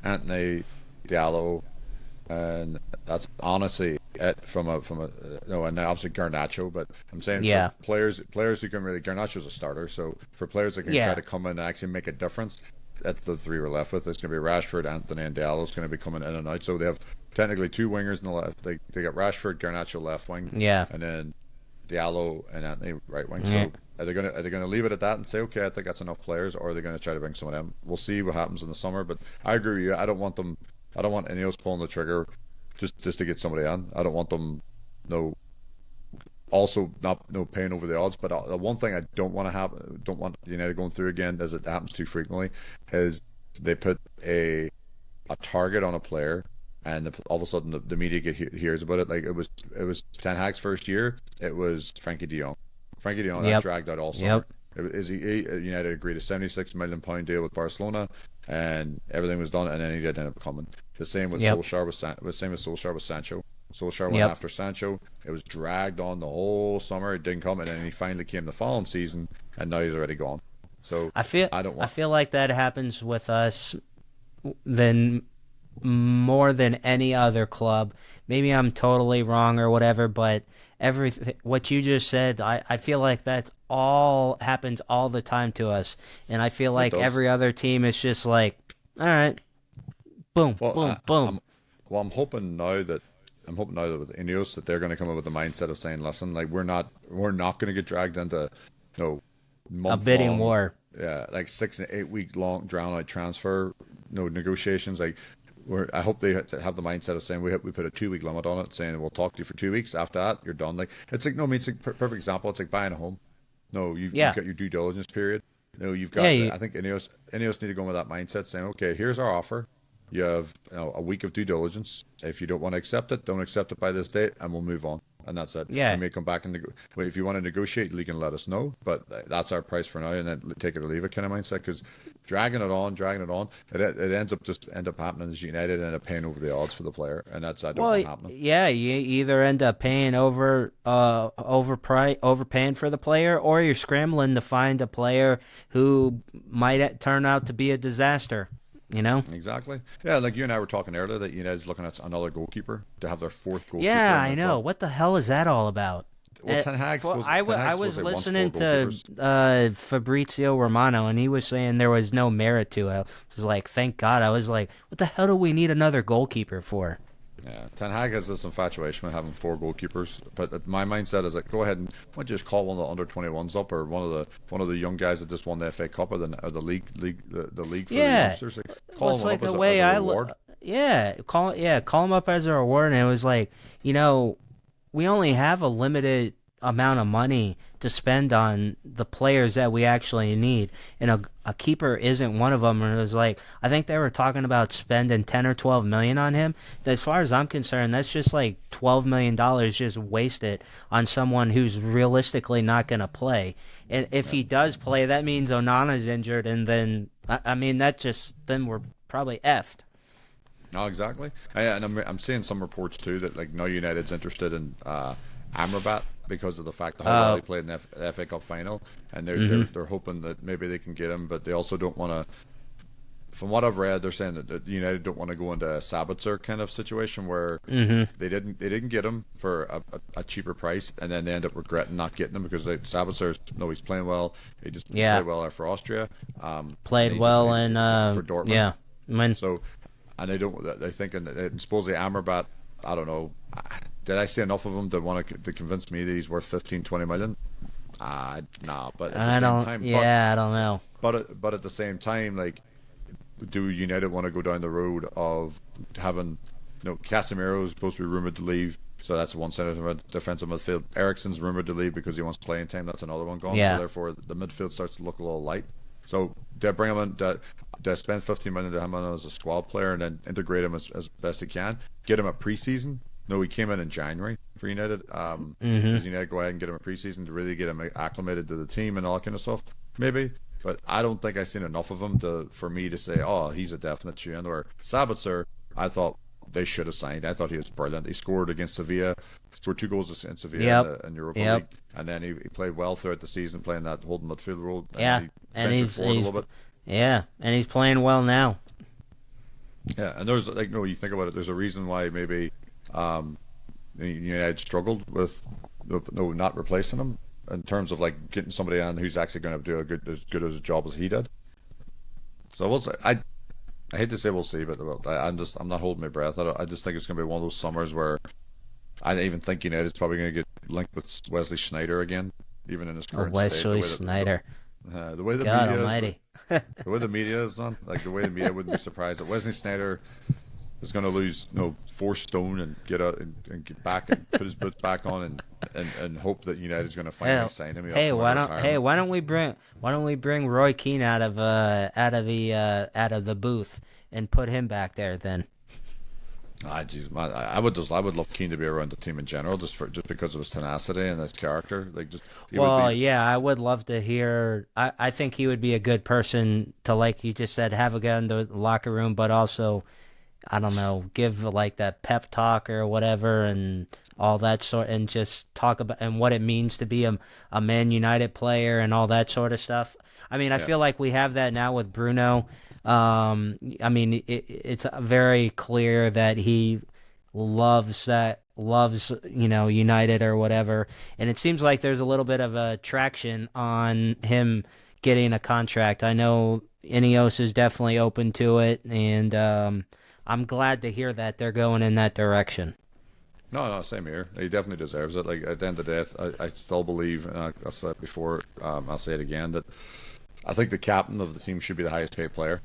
Anthony, Diallo, and that's honestly it from a and obviously Garnacho. But I'm saying for players who can really, Garnacho's a starter. So for players that can try to come in and actually make a difference, that's the 3 we're left with. It's going to be Rashford, Anthony, and Diallo's going to be coming in and out. So they have technically 2 wingers in the left. They got Rashford, Garnacho left wing, and then Diallo and Anthony right wing. So are they gonna leave it at that and say, okay, I think that's enough players, or are they going to try to bring someone in? We'll see what happens in the summer. But I agree with you. I don't want Ineos pulling the trigger just to get somebody on. I don't want them paying over the odds. But the one thing I don't want United going through again, as it happens too frequently, is they put a target on a player, and all of a sudden the media hears about it. Like it was Ten Hag's first year. It was Frankie de Jong. Frankie de Jong got dragged out all summer. United agreed a £76 million deal with Barcelona, and everything was done, and then he did end up coming. The same with Solskjaer with Sancho. Solskjaer went after Sancho. It was dragged on the whole summer. It didn't come, and then he finally came the following season, and now he's already gone. So I feel like that happens with us more than any other club. Maybe I'm totally wrong or whatever, but what you just said, I feel like that's all happens all the time to us, and I feel like every other team is just like, all right, boom, boom. I'm hoping now that with Ineos that they're going to come up with the mindset of saying, listen, like we're not going to get dragged into a bidding war. Yeah, like 6 and 8 week long drawn out transfer negotiations. Like I hope they have the mindset of saying we put a 2 week limit on it, saying we'll talk to you for 2 weeks. After that, you're done. Like it's like it's a perfect example. It's like buying a home. You've got your due diligence period. You've got. I think Ineos need to go with that mindset, saying, okay, here's our offer. You have a week of due diligence. If you don't want to accept it, don't accept it by this date, and we'll move on. And that's it. Yeah. We may come back and if you want to negotiate, you can let us know. But that's our price for now, and then take it or leave it kind of mindset. Because dragging it on, it ends up happening as United end up paying over the odds for the player, and that's don't want happening. Yeah, you either end up paying overpaying for the player, or you're scrambling to find a player who might turn out to be a disaster. Exactly. Yeah, like you and I were talking earlier that United's looking at another goalkeeper to have their 4th goalkeeper. Yeah, I know. What the hell is that all about? Well, Ten Hag I was listening to Fabrizio Romano, and he was saying there was no merit to it. I was like, thank God. I was like, what the hell do we need another goalkeeper for? Yeah, Ten Hag has this infatuation with having 4 goalkeepers, but my mindset is like, go ahead and why don't you just call one of the under 21s up, or one of the young guys that just won the FA Cup or the league for the youngsters. Like, call them up as a reward. Call them up as a reward. And it was like, we only have a limited amount of money to spend on the players that we actually need, and a keeper isn't one of them. And it was like, I think they were talking about spending 10 or 12 million on him. As far as I'm concerned, that's just like $12 million just wasted on someone who's realistically not going to play. And if he does play, that means Onana's injured, and then then we're probably effed. No, exactly. And I'm seeing some reports too that like now United's interested in Amrabat, because of the fact that how well he played in the FA Cup final, and they're hoping that maybe they can get him, but they also don't want to from what I've read, they're saying that United don't want to go into a Sabitzer kind of situation where they didn't get him for a cheaper price, and then they end up regretting not getting him because Sabitzer, he's playing well. He just played well for Austria. Played well in for Dortmund. Yeah. So, and they think, and supposedly Amrabat, I don't know. Did I see enough of him to convince me that he's worth 15-20 million? Nah, but at the same time, I don't know. But at the same time, like, do United want to go down the road of having, Casemiro is supposed to be rumored to leave, so that's one center defensive midfield. Eriksen's rumored to leave because he wants playing time. That's another one gone. Yeah. So therefore, the midfield starts to look a little light. So they bring him in. They spend 15 million to him in as a squad player and then integrate him as best they can. Get him a preseason. No, he came in January for United. Does United go ahead and get him a preseason to really get him acclimated to the team and all that kind of stuff? Maybe. But I don't think I've seen enough of him for me to say, oh, he's a definite shoe-in. Or Sabitzer, I thought they should have signed. I thought he was brilliant. He scored against Sevilla, scored 2 goals in Sevilla in Europa League, and then he played well throughout the season, playing that holding midfield role. And he's a little bit. Yeah, and he's playing well now. Yeah, and there's you think about it. There's a reason why maybe United struggled with not replacing him in terms of like getting somebody on who's actually going to do as good as a job as he did. So we'll see. I hate to say we'll see, but I'm not holding my breath. I just think it's going to be one of those summers where I even think United's probably going to get linked with Wesley Sneijder again, even in his current state. Wesley Sneijder. The way the God media almighty. the way the media is on, like the way the media wouldn't be surprised that Wesley Sneijder is going to lose 4 stone and get out and get back and put his boots back on and hope that United's going to finally sign him. Why don't we bring Roy Keane out of the booth and put him back there then? Jeez, man, I would love Keane to be around the team in general, just because of his tenacity and his character. I would love to hear. I think he would be a good person to, like you just said, have a guy in the locker room, but also, I don't know, give like that pep talk or whatever and all that sort, and just talk about and what it means to be a Man United player and all that sort of stuff. I mean, I feel like we have that now with Bruno. I mean, it's very clear that he loves United or whatever, and it seems like there's a little bit of a traction on him getting a contract. I know Ineos is definitely open to it, and I'm glad to hear that they're going in that direction. No, same here. He definitely deserves it. Like, at the end of the day, I still believe, and I've said it before, I'll say it again, that I think the captain of the team should be the highest paid player,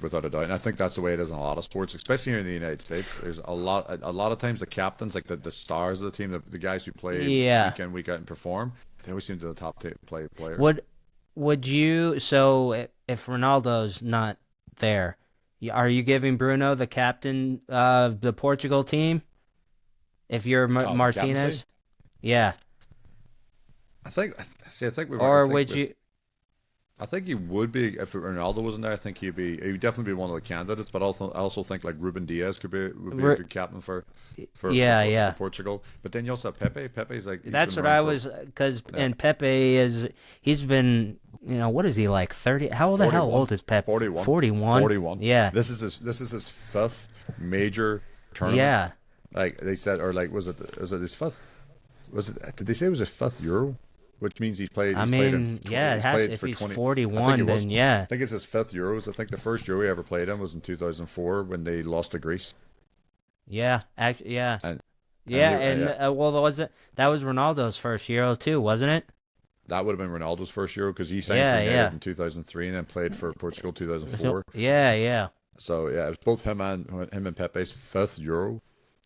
without a doubt. And I think that's the way it is in a lot of sports, especially here in the United States. There's a lot of times the captains, like the stars of the team, the guys who play week in, week out and perform, they always seem to be the top players. Would you? So if Ronaldo's not there, are you giving Bruno the captain of the Portugal team? If you're Martinez, yeah. I think we. Or would you? I think he would be if Ronaldo wasn't there. I think he would definitely be one of the candidates. But I also think like Ruben Diaz would be a good captain for Portugal. But then you also have Pepe. Pepe's like that's what I was and Pepe he's been what is he like 30? How old the hell old is Pepe? 41. 41. Yeah. This is his 5th major tournament. Yeah. Like they said, or like was it his 5th? Did they say it was his 5th Euro? Which means he's played. It has. If he's 41, then yeah. I think it's his 5th Euros. I think the first Euro he ever played in was in 2004 when they lost to Greece. Yeah, actually, yeah, that was Ronaldo's first Euro too, wasn't it? That would have been Ronaldo's first Euro because he signed for United in 2003 and then played for Portugal 2004. Yeah. So yeah, it was both him and Pepe's 5th Euro.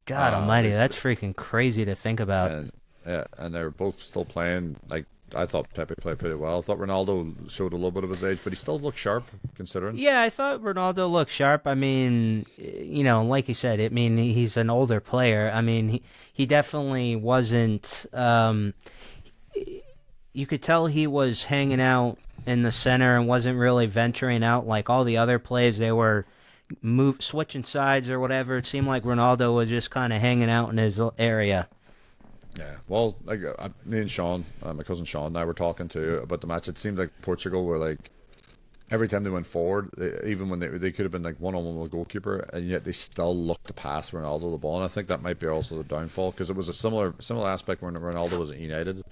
God Almighty, that's freaking crazy to think about. And they're both still playing. Like, I thought Pepe played pretty well. I thought Ronaldo showed a little bit of his age, but he still looked sharp, considering. Yeah, I thought Ronaldo looked sharp. I mean, like you said, he's an older player. I mean, he definitely wasn't. You could tell he was hanging out in the center and wasn't really venturing out like all the other players. They were switching sides or whatever. It seemed like Ronaldo was just kind of hanging out in his area. Yeah, well, like me and Sean, my cousin Sean and I were talking to about the match. It seemed like Portugal were like every time they went forward, even when they could have been like one-on-one with the goalkeeper, and yet they still looked to pass Ronaldo the ball. And I think that might be also the downfall, because it was a similar aspect when Ronaldo was at United.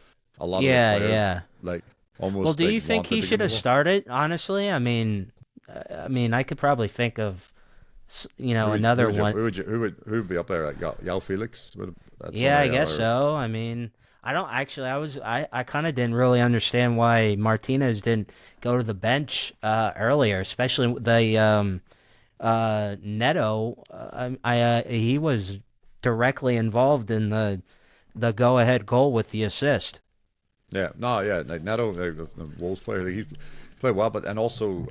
A lot of the players, like almost. Well, do like, you think he should have started? Honestly, I mean, I could probably think of, another one. Who would be up there? Like Yao Felix? Yeah, I guess so. I mean, I don't actually. I kind of didn't really understand why Martinez didn't go to the bench earlier, especially the Neto. He was directly involved in the go-ahead goal with the assist. Yeah, no, yeah, like Neto, the Wolves player, he played well, but and also,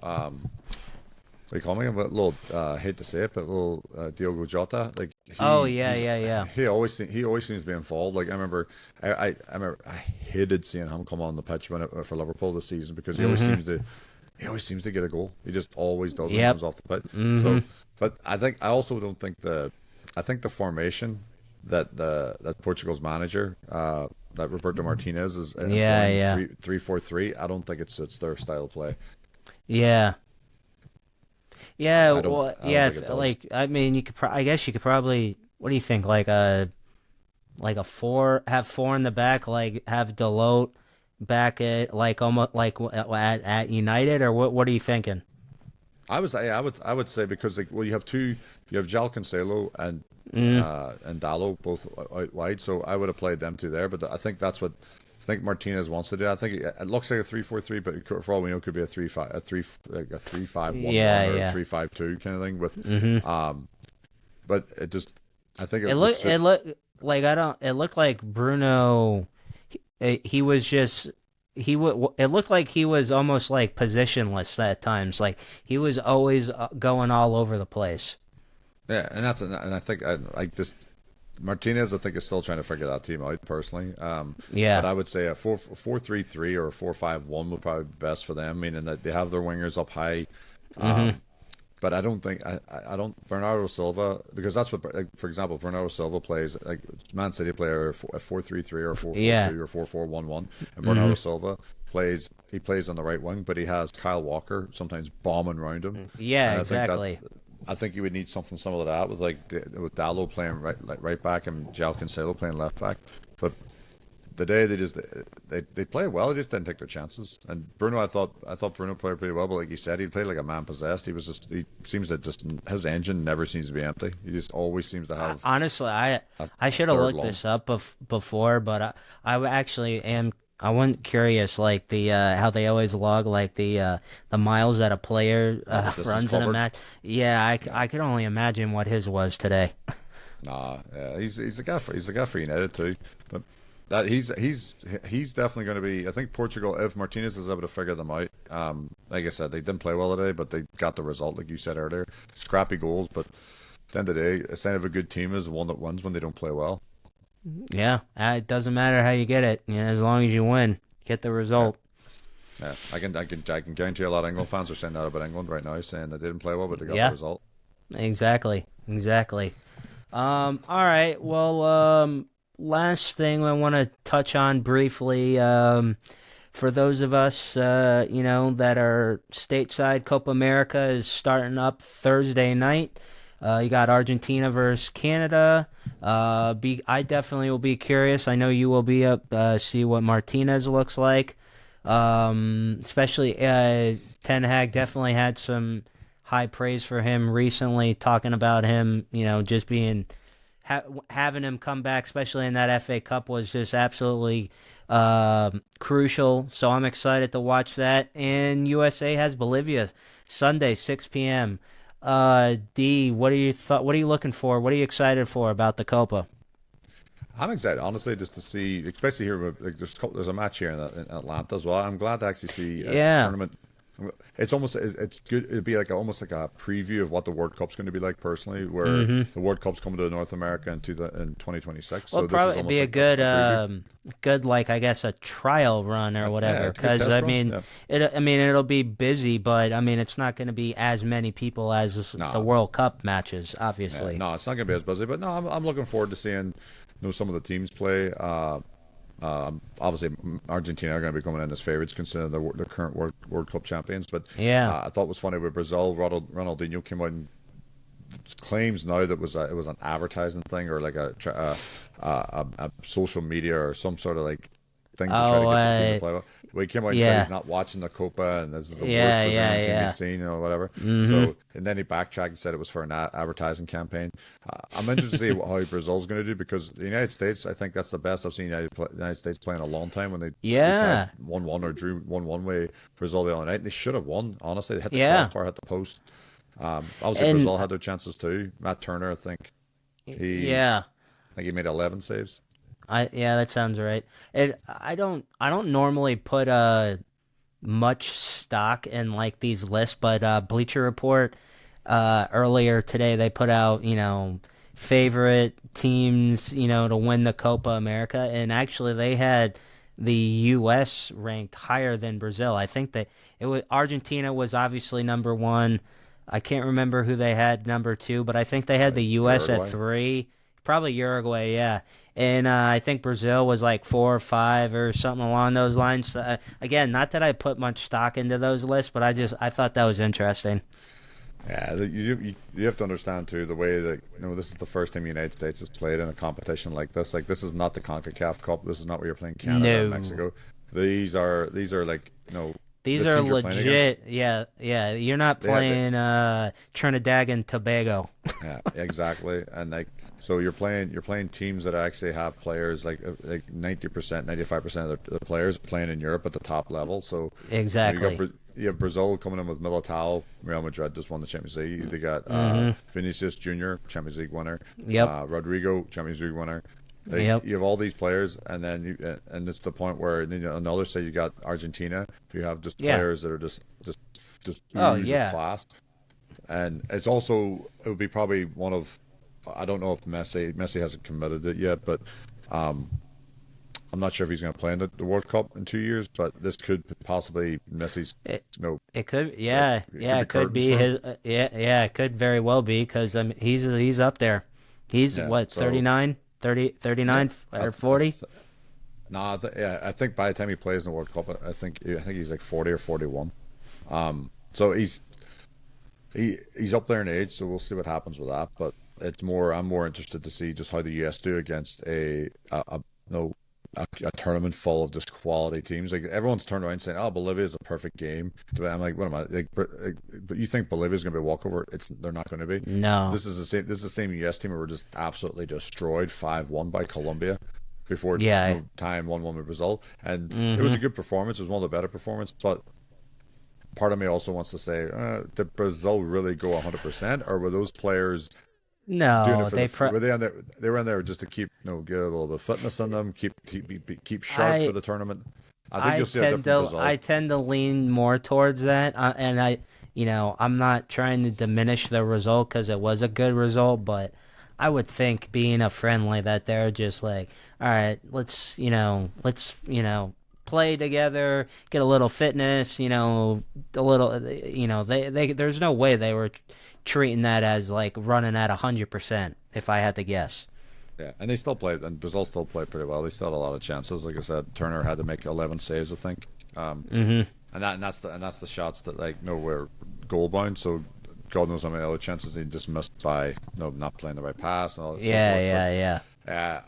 they call him a little, hate to say it, but a little Diogo Jota. Like, he always seems to be involved. Like I remember I hated seeing him come on the pitch for Liverpool this season, because he always seems to get a goal. He just always does when he comes off the pitch. So, but I think the formation that Portugal's manager, that Roberto Martinez is 3-4-3. I don't think it suits their style of play. Yeah. Yeah, I mean, you could. I guess you could probably. What do you think? Like a four, have four in the back, like have Dalot back at like almost like at United, or what? What are you thinking? I would say, because you have João Cancelo and Dalot both out wide, so I would have played them two there. But I think that's what Martinez wants to do. I think it looks like a 3-4-3, but for all we know, it could be a 3-5, a 3-5-1, or a 3-5-2 kind of thing. But it just, I think it looked like Bruno. He was just. It looked like he was almost like positionless at times. Like he was always going all over the place. Yeah, and I think Martinez, I think, is still trying to figure that team out personally. But I would say a 4-3-3 or a 4-5-1 would probably be best for them, meaning that they have their wingers up high. But I don't think Bernardo Silva, because that's what, like, for example, Bernardo Silva plays, like Man City player, a 4-3-3 or a 4-4-2 or 4-4-1-1, and Bernardo Silva plays on the right wing, but he has Kyle Walker sometimes bombing around him. Yeah, and exactly. I think you would need something similar to that with Dalot playing right back and João Cancelo playing left back. But the day they played well, they just didn't take their chances. And Bruno, I thought Bruno played pretty well, but like you said, he played like a man possessed. He seems to just, his engine never seems to be empty. He just always seems to have. Honestly, I should have looked this up before, but I actually am. I wasn't curious, like the how they always log like the miles that a player runs in a match. Yeah, I could only imagine what his was today. Nah, yeah, he's a guy for United too, but that he's definitely going to be. I think Portugal, if Martinez is able to figure them out, like I said, they didn't play well today, but they got the result, like you said earlier. Scrappy goals, but at the end of the day, a sign of a good team is the one that wins when they don't play well. Yeah, it doesn't matter how you get it. As long as you win, get the result. Yeah, I can guarantee a lot of England fans are saying that about England right now, saying they didn't play well, but they got the result. Exactly. All right. Well, last thing I want to touch on briefly. For those of us, that are stateside, Copa America is starting up Thursday night. You got Argentina versus Canada. I definitely will be curious. I know you will be up, see what Martinez looks like. Especially Ten Hag definitely had some high praise for him recently, talking about him, just being having him come back, especially in that FA Cup, was just absolutely crucial. So I'm excited to watch that. And USA has Bolivia Sunday, 6 p.m. D, what are you looking for? What are you excited for about the Copa? I'm excited, honestly, just to see, especially here. Like, there's a match here in Atlanta as well. I'm glad to actually see a tournament. It's good. It'd be like almost like a preview of what the World Cup's going to be like personally, where the World Cup's coming to North America in 2026. Well, so probably this is be a good, like, I guess a trial run or whatever. Because it'll be busy, but it's not going to be as many people as the World Cup matches, obviously. No, it's not going to be as busy. But no, I'm looking forward to seeing some of the teams play. Obviously, Argentina are going to be coming in as favourites considering the current World Cup champions. But Yeah. I thought it was funny with Brazil. Ronaldinho came out and claims now that it was an advertising thing or like a social media or some sort of like thing to try to get the team to play well. Well, he came out and said he's not watching the Copa and this is the worst Brazilian team he's seen, whatever. So, and then he backtracked and said it was for an advertising campaign. I'm interested to see how Brazil's going to do because the United States, I think that's the best I've seen United States play in a long time when they 1-1 or drew 1-1 with Brazil the other night. They should have won, honestly. They hit the crossbar, hit the post. Obviously, Brazil had their chances too. Matt Turner, I think he made 11 saves. That sounds right. I don't normally put much stock in like these lists, but Bleacher Report earlier today they put out favorite teams to win the Copa America, and actually they had the U.S. ranked higher than Brazil. I think Argentina was obviously number one. I can't remember who they had number two, but I think they had the U.S. Uruguay. at 3. Probably Uruguay, yeah. And I think Brazil was like 4 or 5 or something along those lines. Again, not that I put much stock into those lists, but I thought that was interesting. Yeah, you have to understand too the way that this is the first time the United States has played in a competition like this. Like this is not the CONCACAF Cup. This is not where you're playing Canada and Mexico. These are like These are legit. Yeah. You're not playing Trinidad and Tobago. Yeah, exactly. And so you're playing teams that actually have players like 90%, 95% of the players playing in Europe at the top level. So exactly. You have Brazil coming in with Militao. Real Madrid just won the Champions League. They got Vinicius Jr., Champions League winner. Yep. Rodrigo, Champions League winner. You have all these players, and then and it's the point where on the other side you got Argentina. You have just players that are just class, and it would be probably one of, I don't know if Messi hasn't committed it yet, but I'm not sure if he's going to play in the World Cup in 2 years, but this could possibly Messi's. It could, it could be his. It could very well be because he's up there. He's 39. 39 or 40? No, I think by the time he plays in the World Cup, I think he's like 40 or 41. So he's up there in age, so we'll see what happens with that. But I'm more interested to see just how the US do against a tournament full of just quality teams. Like everyone's turned around saying, "Oh, Bolivia is a perfect game." I'm like, "What am I?" But you think Bolivia's going to be a walkover? They're not going to be. No. This is the same US team who were just absolutely destroyed 5-1 by Colombia before time 1-1 with Brazil, and it was a good performance. It was one of the better performances, but part of me also wants to say, did Brazil really go 100%, or were those players? No, were they were in there just to keep get a little bit of fitness in them, keep sharp for the tournament. I think you'll see a different result. I tend to lean more towards that, and I'm not trying to diminish the result because it was a good result, but I would think being a friendly that they're just like, all right, let's play together, get a little fitness, a little, there's no way they were treating that as like running at 100%, if I had to guess. Yeah, and they still played, and Brazil still played pretty well. They still had a lot of chances. Like I said, Turner had to make 11 saves, I think. And that's the shots that were goal bound. So God knows how many other chances they just missed by not playing the right pass and all that stuff.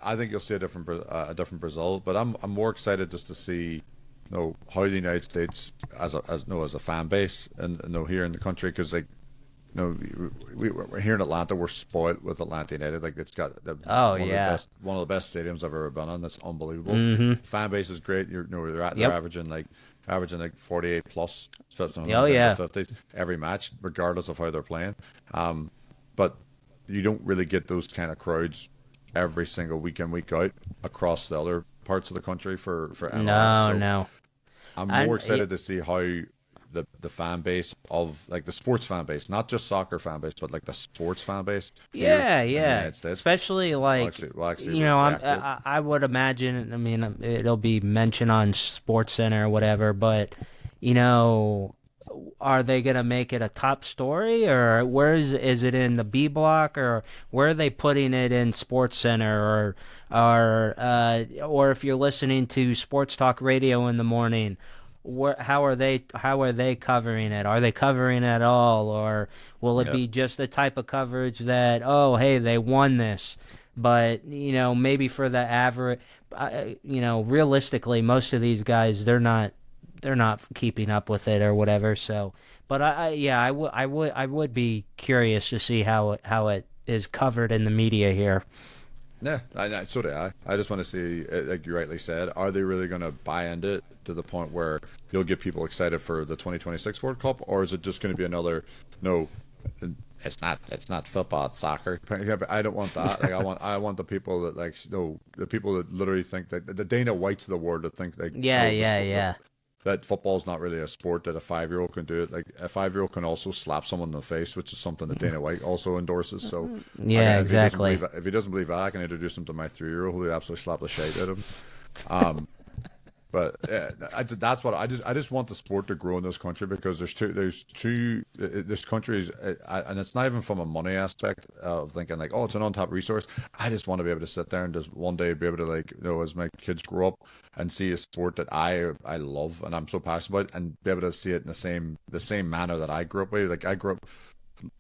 I think you'll see a different Brazil, but I'm more excited just to see how the United States as a fan base and here in the country, because we're here in Atlanta. We're spoiled with Atlanta United. Like it's got one of the best stadiums I've ever been on. That's unbelievable. Fan base is great. They're averaging like 48 plus 50s every match, regardless of how they're playing. But you don't really get those kind of crowds every single week in, week out across the other parts of the country for MLS. No. I'm more excited to see how the fan base of the sports fan base, not just soccer fan base, but the sports fan base. Especially I would imagine. I mean, it'll be mentioned on Sports Center or whatever, but are they going to make it a top story, or where is it in the B block, or where are they putting it in Sports Center, or if you're listening to Sports Talk Radio in the morning, how are they covering it? Are they covering it at all, or will it be just the type of coverage that, oh, hey, they won this? But, maybe for the average, realistically, most of these guys, they're not keeping up with it or whatever. So, but I would be curious to see how it is covered in the media here. Yeah, so do I. I just want to see, like you rightly said, are they really going to buy into it to the point where you'll get people excited for the 2026 World Cup, or is it just going to be another, no, it's not football, it's soccer. I don't want that. Like I want the people that the people that literally think that the Dana Whites of the world that think like that football's not really a sport, that a 5-year-old can do it. Like a 5-year-old can also slap someone in the face, which is something that Dana White also endorses. So yeah, exactly. If he doesn't believe that, I can introduce him to my 3-year-old who would absolutely slap the shit out of him. But that's what I just want the sport to grow in this country, because this country is, and it's not even from a money aspect of thinking like, oh, it's an untapped resource. I just want to be able to sit there and just one day be able to, as my kids grow up and see a sport that I love and I'm so passionate about, and be able to see it in the same manner that I grew up with. Like I grew up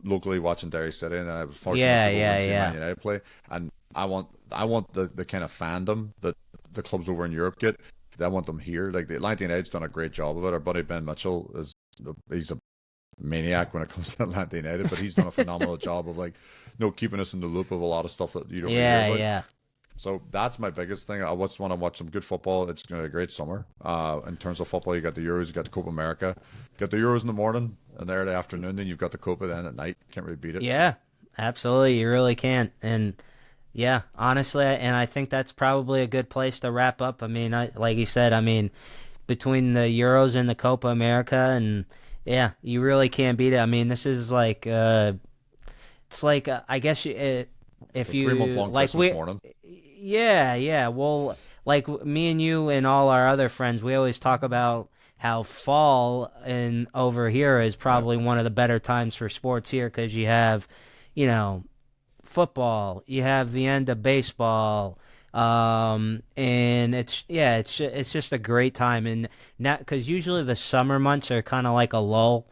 locally watching Derry City, and I was fortunate to go and see Man United play, and I want the kind of fandom that the clubs over in Europe get. I want them here. Like the Atlanta United's done a great job of it. Our buddy Ben Mitchell he's a maniac when it comes to Atlanta United, but he's done a phenomenal job of keeping us in the loop of a lot of stuff that you don't hear about. Yeah. So that's my biggest thing. I just want to watch some good football. It's going to be a great summer. In terms of football, you got the Euros, you got the Copa America, you got the Euros in the morning and there in the afternoon, then you've got the Copa then at night. Can't really beat it. Yeah, absolutely. You really can't. And yeah, honestly, and I think that's probably a good place to wrap up. I mean, like you said, between the Euros and the Copa America, and yeah, you really can't beat it. I mean, this is like, it's like, I guess if you 3-month-long like Christmas morning. Yeah. Well, like me and you and all our other friends, we always talk about how fall over here is probably one of the better times for sports here, because you have, football, you have the end of baseball, and it's just a great time. And now, because usually the summer months are kind of like a lull.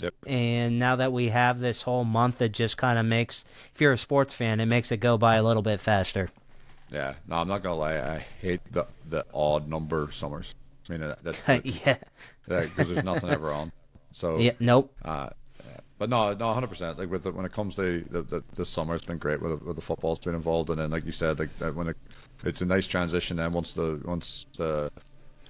Yep. And now that we have this whole month, it just kind of makes, if you're a sports fan, it makes it go by a little bit faster. Yeah, no, I'm not gonna lie. I hate the odd number summers. I mean, yeah, because there's nothing ever on. So yeah, nope. But no, 100%. Like when it comes to the summer, it's been great with the football's been involved, and then like you said, it's a nice transition. Then once the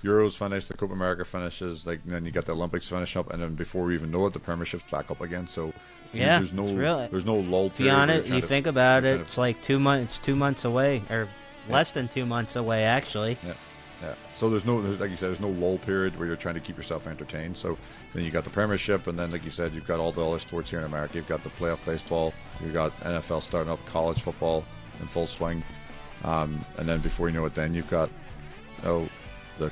Euros finish, the Copa America finishes, then you get the Olympics finish up, and then before we even know it, the Premiership's back up again. So yeah, there's no lull period. To be honest, you think about it, it's like 2 months. 2 months away, or less than 2 months away, actually. Yeah. Yeah. So there's like you said, there's no lull period where you're trying to keep yourself entertained. So then you got the Premiership, and then like you said, you've got all the other sports here in America. You've got the playoff baseball, you've got NFL starting up, college football in full swing, and then before you know it, then you've got the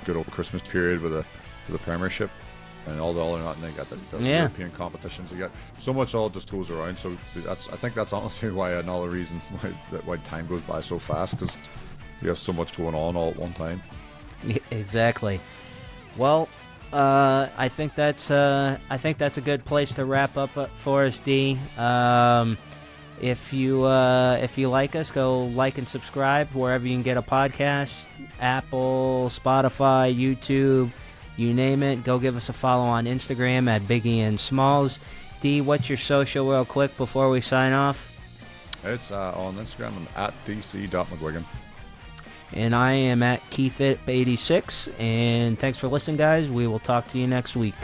good old Christmas period with the Premiership and all the other, and then you got the European competitions. You got so much all just goes around. So I think that's honestly why another reason why time goes by so fast, because you have so much going on all at one time. Exactly. Well, I think that's a good place to wrap up for us, D. If you like us, go like and subscribe wherever you can get a podcast. Apple, Spotify, YouTube, you name it. Go give us a follow on Instagram at Biggie and Smalls. D, what's your social real quick before we sign off? It's on Instagram at dc.mcguigan. And I am at KeithIp86. And thanks for listening, guys. We will talk to you next week.